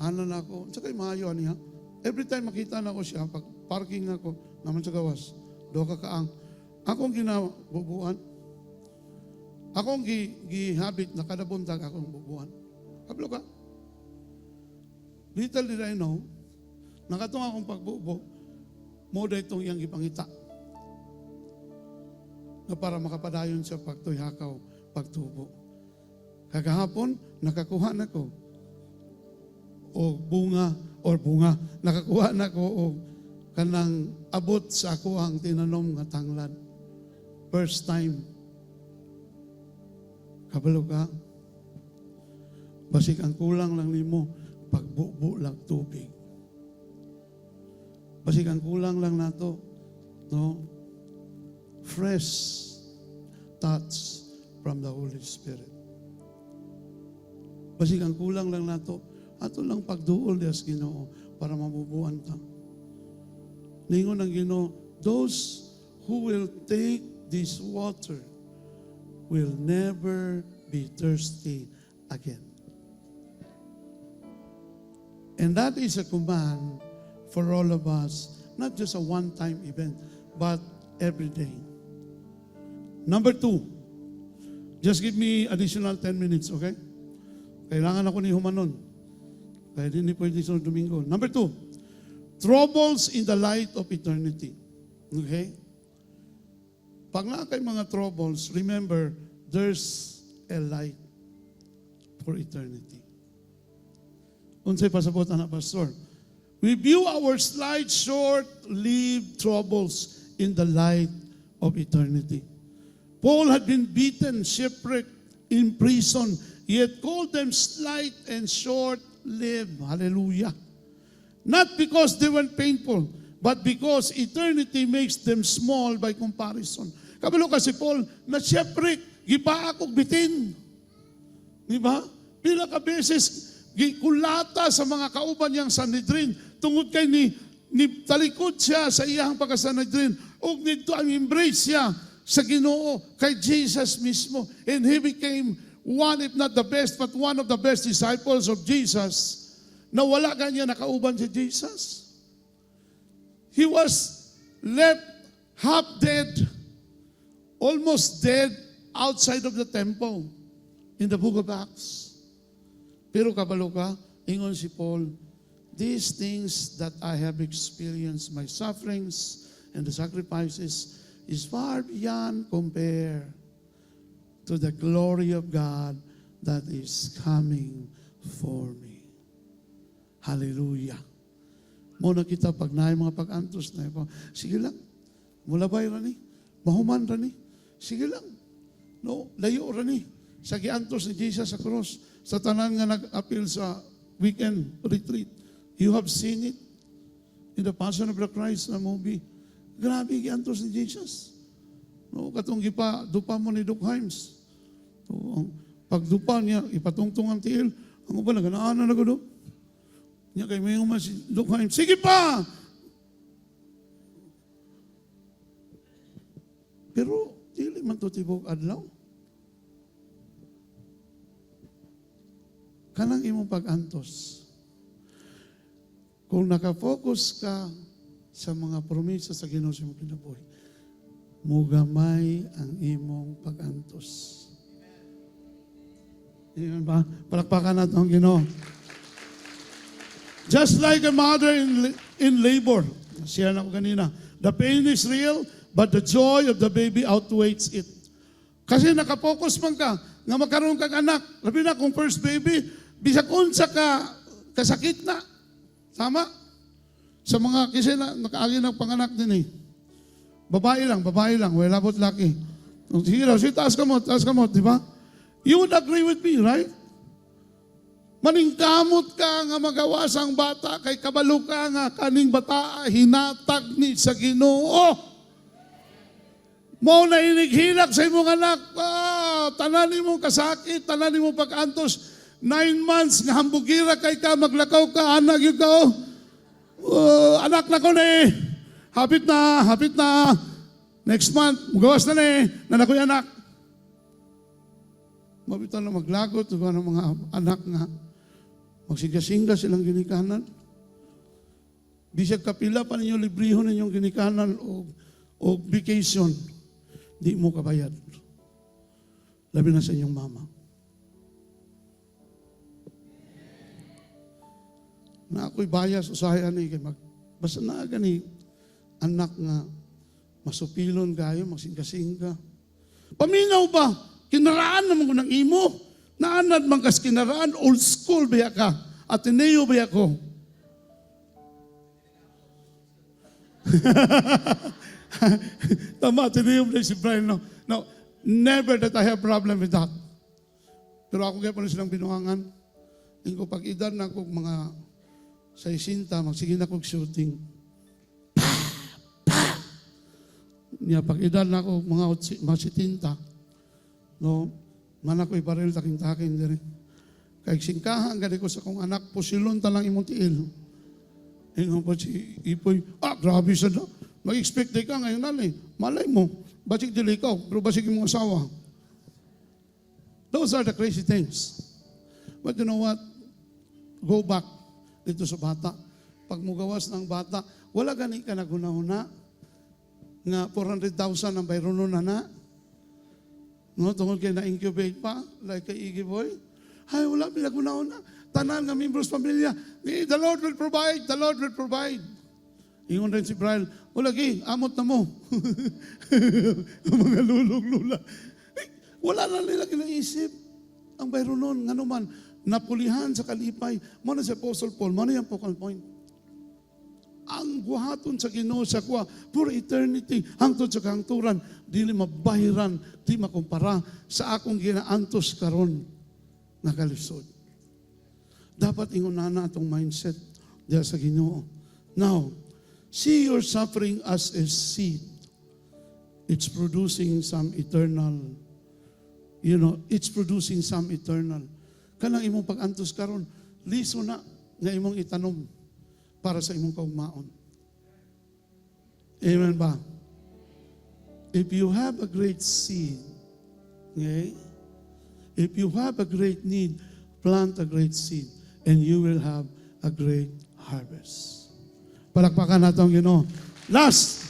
Ano na ako, unsa kay maayo ani ha? Every time makita na ko siya, pag parking ako, naman sa gawas, do ka kaang. Akong ginabubuan. Akong gihabit na kada buntag akong bubuan. Kablo ka? Little did I know, nakatong akong pagbubo, mo da itong iyang ipangita. Na para makapadayon sa pagtuyhakaw, pagtubo. Kagahapon, nakakuha na ko o bunga, nakakuha na ko o kanang abot sa ako ang tinanom nga tanglad. First time. Kabalo ka? Basik ang kulang lang nimo pagbubo lang tubig. Basik ang kulang lang nato, no? Fresh touch from the Holy Spirit. Basik ang kulang lang nato, ato lang pagduol des Ginoo para mabubuan ta. Ningon ang Ginoo, those who will take this water will never be thirsty again. And that is a command for all of us, not just a one-time event, but every day. Number 2, just give me additional 10 minutes, okay? Kailangan ako ni humanon. Kaya din ni pwede sa Domingo. Number 2, troubles in the light of eternity. Okay? Pag nga kay mga troubles, remember, there's a light for eternity. Unsay pasabot na pastor? We view our slight, short-lived troubles in the light of eternity. Paul had been beaten, shipwrecked, in prison, yet called them slight and short-lived. Hallelujah. Not because they weren't painful, but because eternity makes them small by comparison. Kabalo kasi Paul, na shipwreck, gipaak og bitin. Di ba? Pila ka beses, gikulata sa mga kauban niyang Sanhedrin, tungod kay ni talikod siya sa iyang pagka-Sanhedrin, ug nito ang embrace siya sa Ginoo kay Jesus mismo. And he became one, if not the best, but one of the best disciples of Jesus, na wala kanya nakauban si Jesus. He was left half dead, almost dead outside of the temple in the book of Acts. Pero kabalo ka, ingon si Paul, these things that I have experienced, my sufferings and the sacrifices, is far beyond compare to the glory of God that is coming for me. Hallelujah. Muna kita pag naay mga pag-antos na ito, sige lang, mulabay rani, mahuman rani, sige lang, no, layo rani, sa giantos ni Jesus sa cross, sa tanan nga nag-appeal sa weekend retreat. You have seen it in the Passion of the Christ na movie. Grabe giantos ni Jesus. No, katong dupa mo ni Doc Himes. So, pag dupa niya, ipatungtong ang tiil, ang uban naganaan na nagado. Niya kay may umas si Doc Himes, sige pa! Pero, dili man to tibok adlaw. Kanang imong pag-antos. Kung nakafocus ka sa mga promesa sa Ginoo sa imong kinabuhi, mugamay ang imong pag-antos. Amen ba? Palakpakan natin ang Ginoo. Just like a mother in labor, siya na ko kanina, the pain is real, but the joy of the baby outweighs it. Kasi nakafocus man ka, nga magkaroon kang anak, labi na kung first baby, bisag unsa ka kasakit na. Tama? Sa mga kasi na nakaagi ng panganak din eh. Babae lang, wala bot laki. Sige daw, sige, taas kamot, di ba? You would agree with me, right? Maningkamot ka nga magawas ang bata, kay kabalo ka nga kaning bata, hinatag ni sa Ginoo. Mo na inighilak sa imong anak, tanan mo kasakit, tanan mo pag-antos, 9 months nga hambugira kay ka, maglakaw ka, anak yung ka, anak na ko na eh, hapit na, next month, magawas na eh, nanakoy anak. Mabito na maglagot, ng mga anak nga, magsigasinga silang ginikanan. Bisag kapila pa ninyo librihon ninyong ginikanan o vacation, di mo kabayad. Labi na sa inyong mama. Na ako'y bias, usahayan ni, basta na gani, anak nga, masupilon kayo, magsingka-singka. Paminaw ba? Kinaraan naman ko ng imo. Naanad man kas kinaraan, old school ba ka? Ateneo ba ko? Tama, Ateneo ba si Brian? No, never that I have problem with that. Pero ako kaya pa silang binuhangan. Hindi ko pag-edad na ako mga 60, magsige na akong shooting. Niya, pag-edad na ako mga 70, no, man ako'y baril taking-taking diri. Kaya singkahan, gani ko sa kong anak, pusilon talang imong tiil. Ingon po si Ipoy, grabe siya na. Mag-expect ka ngayon nalay. Malay mo, basig dili ikaw, pero basig imong asawa. Those are the crazy things. But you know what? Go back dito sa bata. Pag mugawas ng bata, wala gani ka naguna-una nga 400,000 ang bayron nun na. No, tungkol kayo na-incubate pa, like kay Iggy Boy. Ay, wala pinaguna-una. Tanan nga members pamilya. The Lord will provide. The Lord will provide. Ingon rin si Brian, wala amot na mo. Mga lulong-lula. Wala na nila kinaisip. Ang bayron nun, nga naman, napulihan sa kalipay. Muna si Apostle Paul, muna yung focal point. Ang guhaton sa Ginoo sa kuha for eternity, hangtod sa kahangturan, dili mabahiran, di makumpara sa akong ginaantos karon na kalisod. Dapat ingunana atong mindset diya sa Ginoo. Now, see your suffering as a seed. It's producing some eternal, it's producing some eternal. Kanang imong pag-antos karon, liso na nga imong itanom para sa imong kaugmaon. Amen ba? If you have a great seed, okay? If you have a great need, plant a great seed and you will have a great harvest. Palakpakan natin, Last,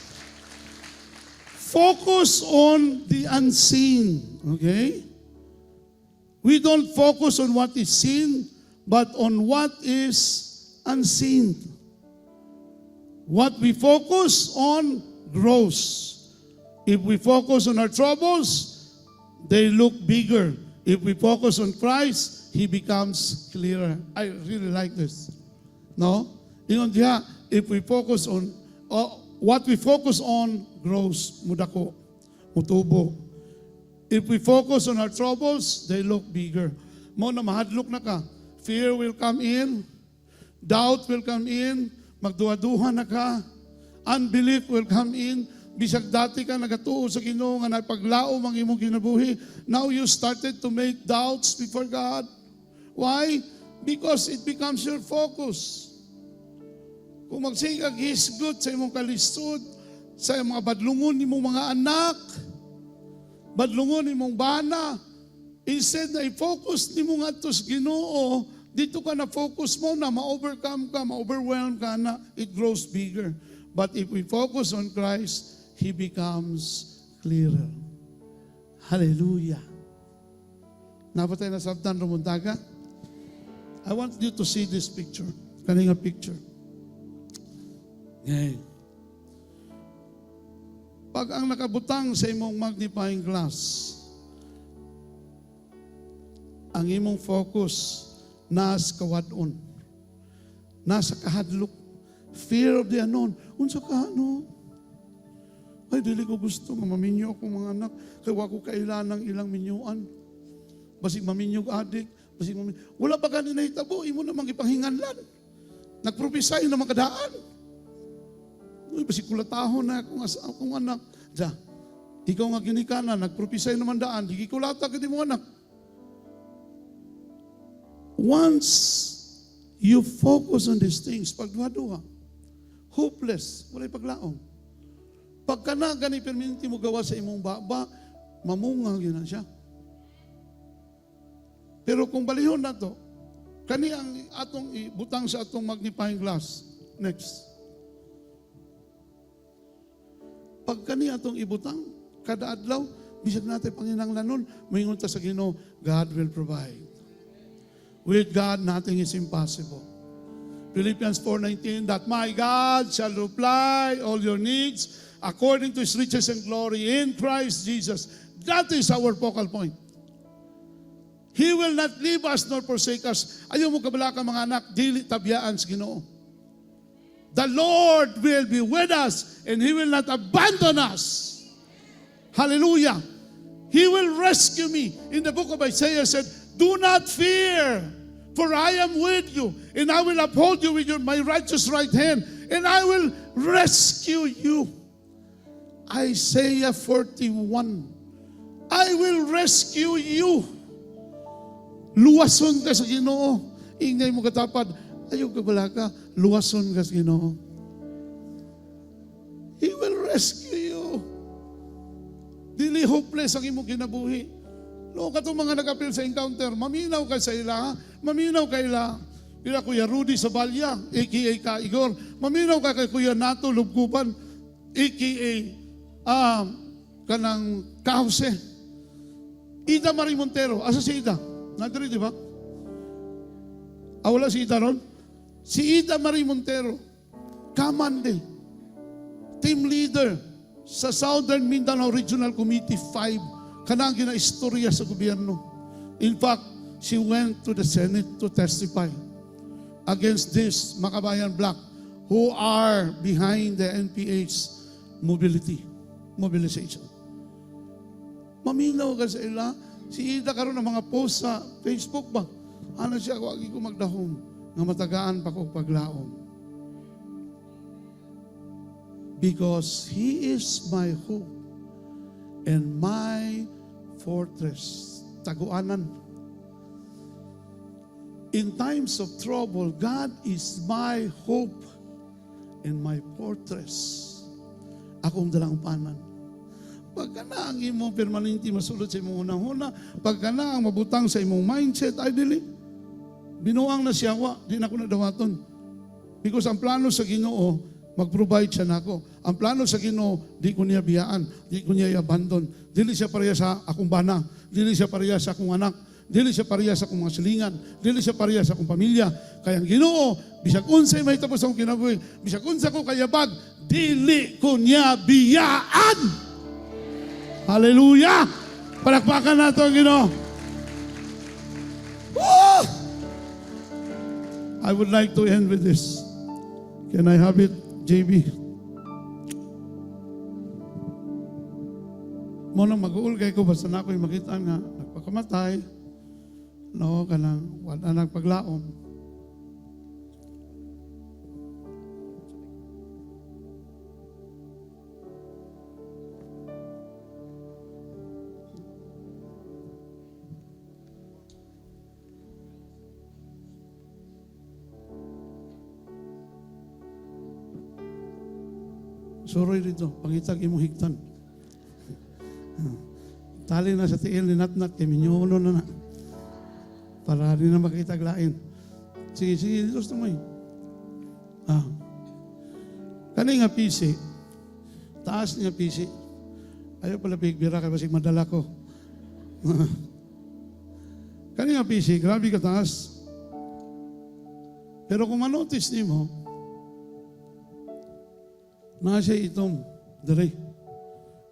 focus on the unseen, okay? We don't focus on what is seen, but on what is unseen. What we focus on grows. If we focus on our troubles, they look bigger. If we focus on Christ, He becomes clearer. I really like this. No? If we focus on, what we focus on grows, mudako, mutubo. If we focus on our troubles, they look bigger. Mo na mahadlok na ka. Fear will come in. Doubt will come in. Magduha-duha na ka. Unbelief will come in. Bisag dati ka nagatuo sa Ginoo nga nagpaglao ang imong kinabuhi. Now you started to make doubts before God. Why? Because it becomes your focus. Kung magsigag hisgot sa imong kalisod, sa mga badlungon nimong mga anak, badlungon nimong bana, instead na i-focus nimong atos Ginoo, dito ka na focus mo na ma-overcome ka, ma-overwhelm ka na, it grows bigger. But if we focus on Christ, He becomes clearer. Hallelujah. Napatay na sabtan rumuntaga? I want you to see this picture. Kaninga picture. Okay. Pag ang nakabutang sa imong magnifying glass, ang imong focus nas kawadon, nasa kahadlok, fear of the unknown. Unsa ka, no? Ay, dili ko gusto nga maminyo ako mga anak. Kaya wa ko kailanang ilang minyuan. Basig maminyog adik. Basig maminyog. Wala pa ganun na hitabo. Imo namang ipanghinganlan. Nagpropisay na mga kadaan. Uy, basig kulatahon na akong anak. Diya, ikaw nga ginikana, nagpropisay naman daan. Di kulata ka di mo anak. Once you focus on these things, pagduha-duha, hopeless, walay paglaom. Pagka na gani perminti mo gawa sa imong baba, mamunga yun na siya. Pero kung balihon na to, kani ang atong ibutang sa atong magnifying glass. Next. Pag kani atong ibutang, kada adlaw, bisag natin panginanglanon, moingon ta sa Ginoo, God will provide. With God, nothing is impossible. Philippians 4:19, that my God shall supply all your needs according to His riches and glory in Christ Jesus. That is our focal point. He will not leave us nor forsake us. Ayaw mo kabala ka mga anak, dili tabyaan sa Ginoo. The Lord will be with us and He will not abandon us. Hallelujah. He will rescue me. In the book of Isaiah said, do not fear, for I am with you, and I will uphold you with my righteous right hand, and I will rescue you. Isaiah 41, I will rescue you. Luwason ka sa Ginoo. Ingay mo katapad, ayaw ka bala ka, luwason ka sa Ginoo. He will rescue you. Dili hopeless ang imong kinabuhi. No, katong mga nag-appeal sa encounter, maminaw ka sa ila, maminaw ka ila. Ila Kuya Rudy sa Balya, a.k.a. Ka Igor. Maminaw ka kay Kuya Nato Lubguban, a.k.a. kanang Kahuse. Ida Marie Montero. Asa si Ida? Nandito, di ba? Wala si Ida ron? Si Ida Marie Montero, Kamande, team leader sa Southern Mindanao Regional Committee 5, kanang gina-istorya sa gobyerno. In fact, she went to the Senate to testify against this Makabayan Bloc who are behind the NPA's mobilization. Maminaw ka sa ila, si Ida karon ng mga post sa Facebook ba? Ano siya, wagi ko magdahom, nga matagaan pa ko paglaom. Because He is my hope and my fortress. Taguanan. In times of trouble, God is my hope and my fortress. Akong dalang panan. Pagka na ang imong permanente masulod sa imong unang-una, pagka na ang mabutang sa imong mindset, ay dili. Binuang na siya, di na ako nadawaton. Because ang plano sa Ginoo, mag-provide siya nako. Ang plano sa Ginoo, di ko niya biyaan, di ko niya i-abandon. Dili siya pareha sa akong bana, dili siya pareha sa akong anak, dili siya pareha sa akong mga silingan, dili siya pareha sa akong pamilya. Kaya ang Ginoo, bisag unsay may tapos akong kinabuhi, bisag unsa ko kayabag, dili ko niya biyaan. Hallelujah! Palakpakan nato ang Ginoo. Woo! I would like to end with this. Can I have it, JB? Muna mag-uulgay ko, basta na ako'y makita nga, nagpakamatay, no, kanang wala nagpaglaom. Suroy rito, pangitag imong higtan. Tali na sa tiil ni Natnat, kay minyuno na na. Para rin na makitag lain. Sige, sige, gusto mo Kani nga pisi, taas niya pisi. Ayaw pala bigbira kay basig madala ko. Kani nga pisi, grabe ka taas. Pero kung manotice ni mo, nasa itong dere.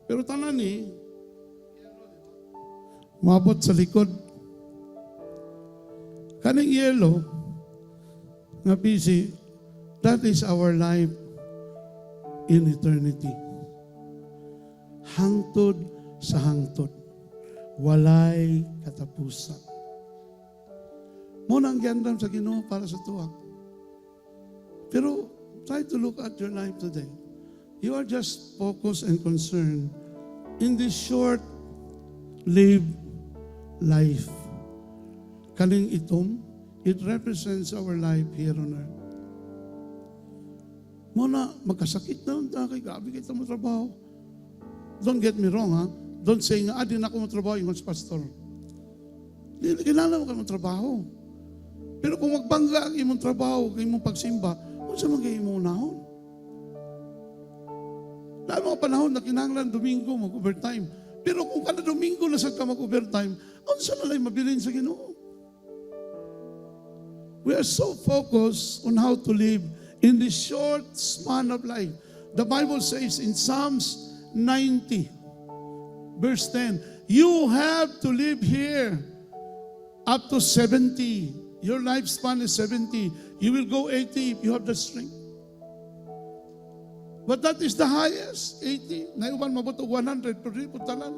Pero tanan ni, mabot sa likod. Kaning yellow, nga pisi, that is our life in eternity. hangtod sa hangtod. Walay katapusan. Muna ang gandam sa Ginoo para sa tuwa. Pero try to look at your life today. You are just focused and concerned in this short-lived life. Kaning itom, it represents our life here on earth. Muna, magkasakit na ang kay grabe kita mo trabaho. Don't get me wrong, ha? Don't say nga, di na ako matrabaho yung pastor. Kailangan mo ka matrabaho. Pero kung magbangga ang imong trabaho, ang imong pagsimba, kung sa mga imong unahon? Dahil mga panahon na kinahanglan Domingo, mag-overtime. Pero kung kada Domingo na sa ka mag-overtime, ano sa nalay mabilin sa Ginoo? We are so focused on how to live in this short span of life. The Bible says in Psalms 90, verse 10, you have to live here up to 70. Your lifespan is 70. You will go 80 if you have the strength. But that is the highest, 80. Naiwan mabuto 100, pero di po talan.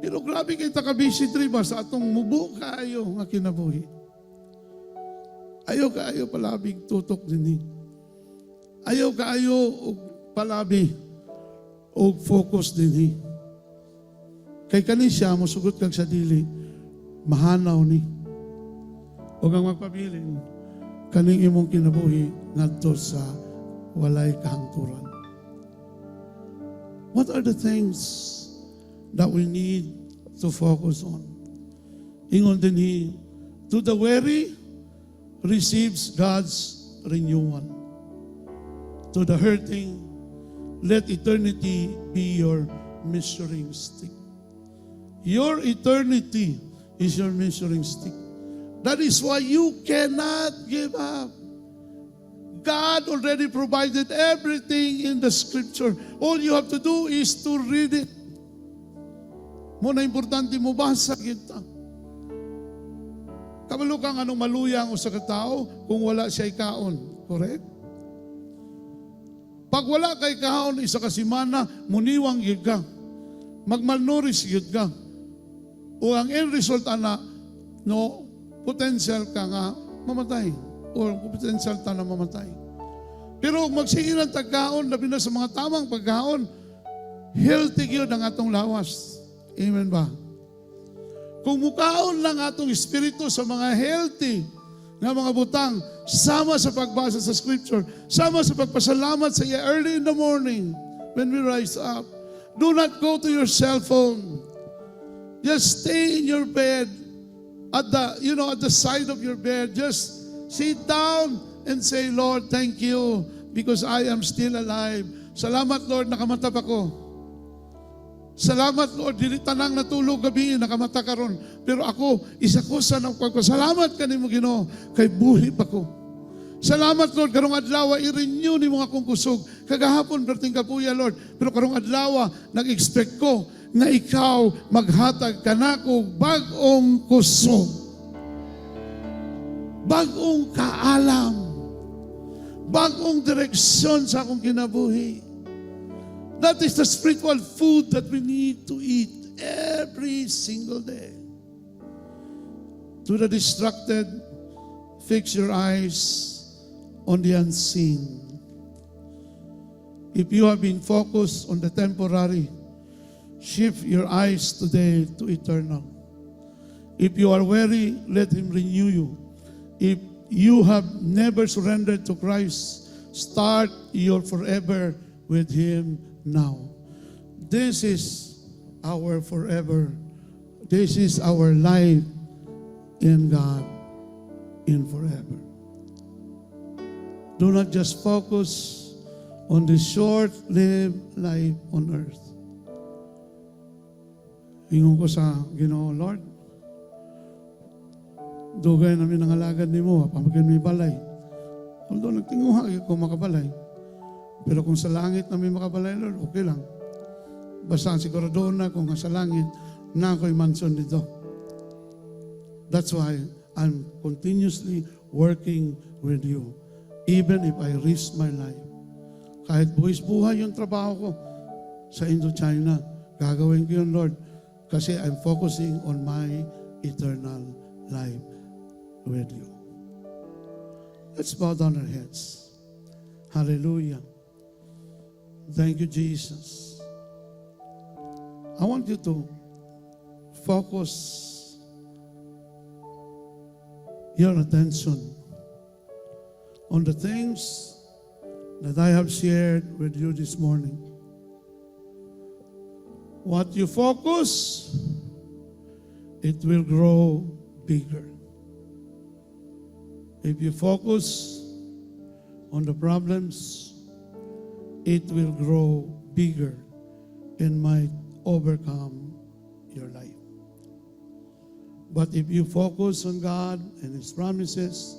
Pero grabe kayo takabisi triba sa atong mubo kaayo nga kinabuhi. Ayaw kaayo palabig tutok din. Ayaw kaayo og palabi og focus din. Kay kani siya mosugot kag sa dili, mahanaw ni. Og ang magpabilin kaning imong kinabuhi ngadto sa walay kahangturan. What are the things that we need to focus on? Ingon din he, to the weary receives God's renewal. To the hurting, let eternity be your measuring stick. Your eternity is your measuring stick. That is why you cannot give up. God already provided everything in the scripture. All you have to do is to read it. Muna importante mo basa kita. Kabalo kang anong maluyang o sa katao kung wala siya ikaon. Correct? Pag wala kay kaon isa ka simana, muniwang yun ka. Magmalnourished yun ka. O ang end result ana, no, potential ka nga mamatay. O potential ta na mamatay. Pero magsige ng tagkaon, labi na sa mga tamang pagkaon, healthy yun ang atong lawas. Amen ba? Kung mukaon lang atong espiritu sa mga healthy nga mga butang, sama sa pagbasa sa scripture, sama sa pagpasalamat sa iya early in the morning when we rise up. Do not go to your cell phone. Just stay in your bed at the side of your bed. Just sit down and say, Lord, thank you because I am still alive. Salamat, Lord, nakamatap ako. Salamat, Lord, dili tanang natulog gabi, nakamata karon. Pero ako, isa ko sa nagpagpasalamat kanimo Ginoo kay buhi pa ko. Salamat, Lord, karong adlaw i-renew nimo akong kusog. Kagahapon perting kapuya, Lord, pero karong adlaw nag-expect ko na ikaw maghatag kanako bag-ong kusog. Bagong kaalam, bagong direksyon sa akong kinabuhi. That is the spiritual food that we need to eat every single day. To the distracted, fix your eyes on the unseen. If you have been focused on the temporary, shift your eyes today to eternal. If you are weary, let Him renew you. If you have never surrendered to Christ, start your forever with Him now. This is our forever. This is our life in God in forever. Do not just focus on the short-lived life on earth. Ingon ko sa Ginoo, Lord, dugay namin ang alagad ni mo, pamagyan may balay. Although nagtinguha ko makabalay. Pero kung sa langit namin makabalay, Lord, okay lang. Basta sigurado na kung sa langit na ako'y mansion dito. That's why I'm continuously working with you. Even if I risk my life. Kahit buhay yung trabaho ko, sa Indochina. Gagawin ko yun, Lord, kasi I'm focusing on my eternal life with you. Let's bow down our heads. Hallelujah. Thank you, Jesus. I want you to focus your attention on the things that I have shared with you this morning. What you focus, it will grow bigger. If you focus on the problems, it will grow bigger and might overcome your life. But if you focus on God and His promises,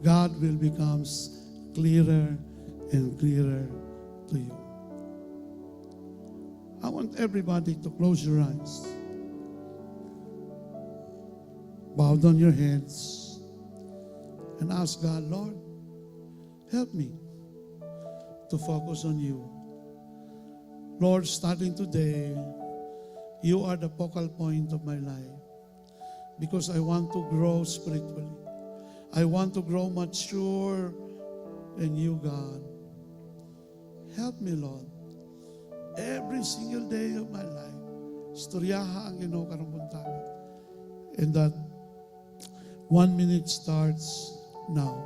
God will become clearer and clearer to you. I want everybody to close your eyes. Bow down your heads and ask God, Lord, help me to focus on you. Lord, starting today, you are the focal point of my life because I want to grow spiritually. I want to grow mature in you, God. Help me, Lord. Every single day of my life, istoryaha ang Ginoo karong buntaga. And that 1 minute starts now.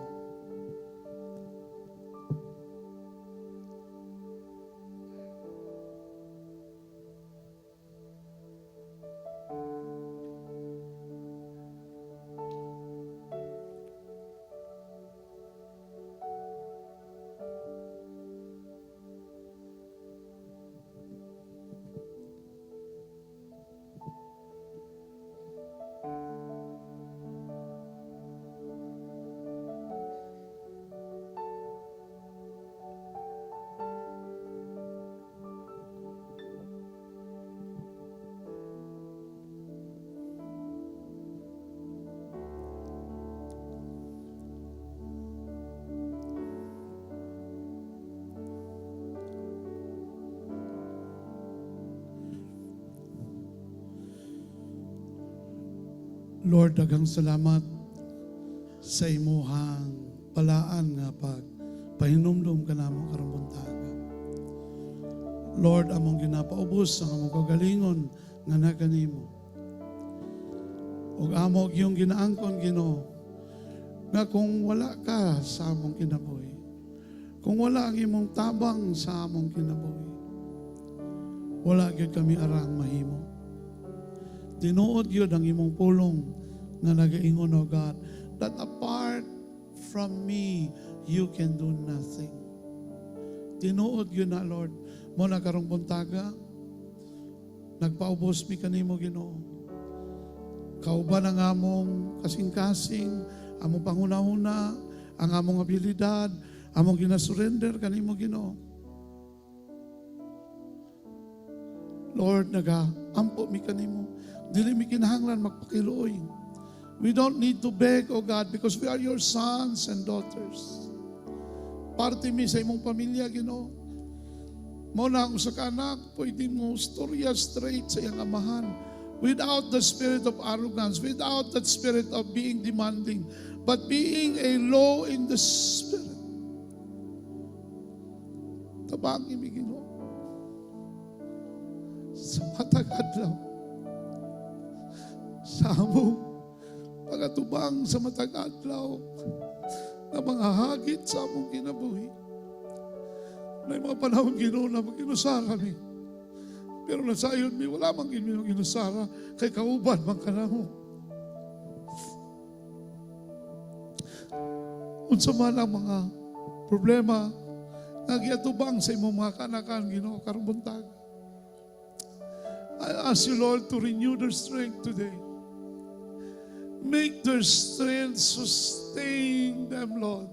Lord, daghang salamat sa imuhang palaan nga pag pahinumdum ka namo karong buntaga. Lord, among ginapaubos ang among kagalingon nga naganimo. Ug among yung ginaangkon Ginoo nga kung wala ka sa among kinabuhi, kung wala ang imong tabang sa among kinabuhi, wala gyud kami arang mahimo. Tinuod yun ang imong pulong na nagaingon, O God, that apart from me, you can do nothing. Tinuod yun na, Lord. Mo na karong buntaga, nagpaubos mi kanimo, Ginoo. Kauban ang among kasing-kasing, among panghuna-huna, ang among abilidad, among ginasurrender kanimo, Ginoo. Lord, nagaampo mi kanimo. Dili mi kinahanglan magpakiluoy. We don't need to beg, O God, because we are your sons and daughters. Parte mi sa imong pamilya, Ginoo. Mao na ang usa ka anak, pwede mo storya straight sa iyang amahan. Without the spirit of arrogance, without that spirit of being demanding, but being a low in the spirit. Tabangin mi, Ginoo. Sa matag adlaw, sa among pagatubang sa matag adlaw na mga hagit sa among kinabuhi. May mga panahon Ginoo na mag-inusara mi. Pero nasayon mi, wala mang ginusara kay kauban mang kanamo. Unsa man ang mga problema nga giatubang sa imong mga kanakan Ginoo karong buntag. I ask you, Lord, to renew their strength today. Make their strength sustain them, Lord.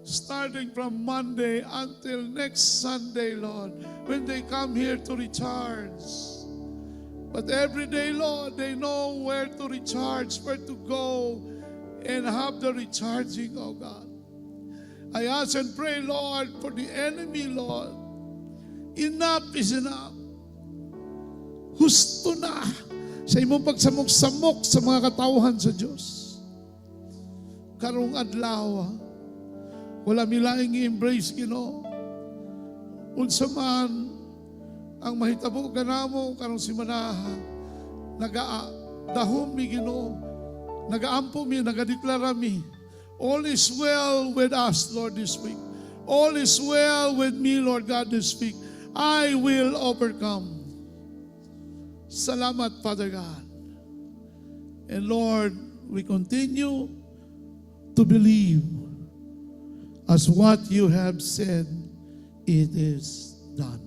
Starting from Monday until next Sunday, Lord, when they come here to recharge. But every day, Lord, they know where to recharge, where to go and have the recharging, oh God. I ask and pray, Lord, for the enemy, Lord. Enough is enough. Husto na sa imong pagsamok-samok sa mga katawhan sa Diyos. Karong adlaw, wala milaing i-embrace, Ginoo. Unsa man ang mahitabo kanamo karong simanaha, nagadahom mi, Ginoo, nagaampo mi, nagadeklara mi, all is well with us, Lord, this week. All is well with me, Lord God, this week. I will overcome. Salamat, Father God. And Lord, we continue to believe as what you have said, it is done.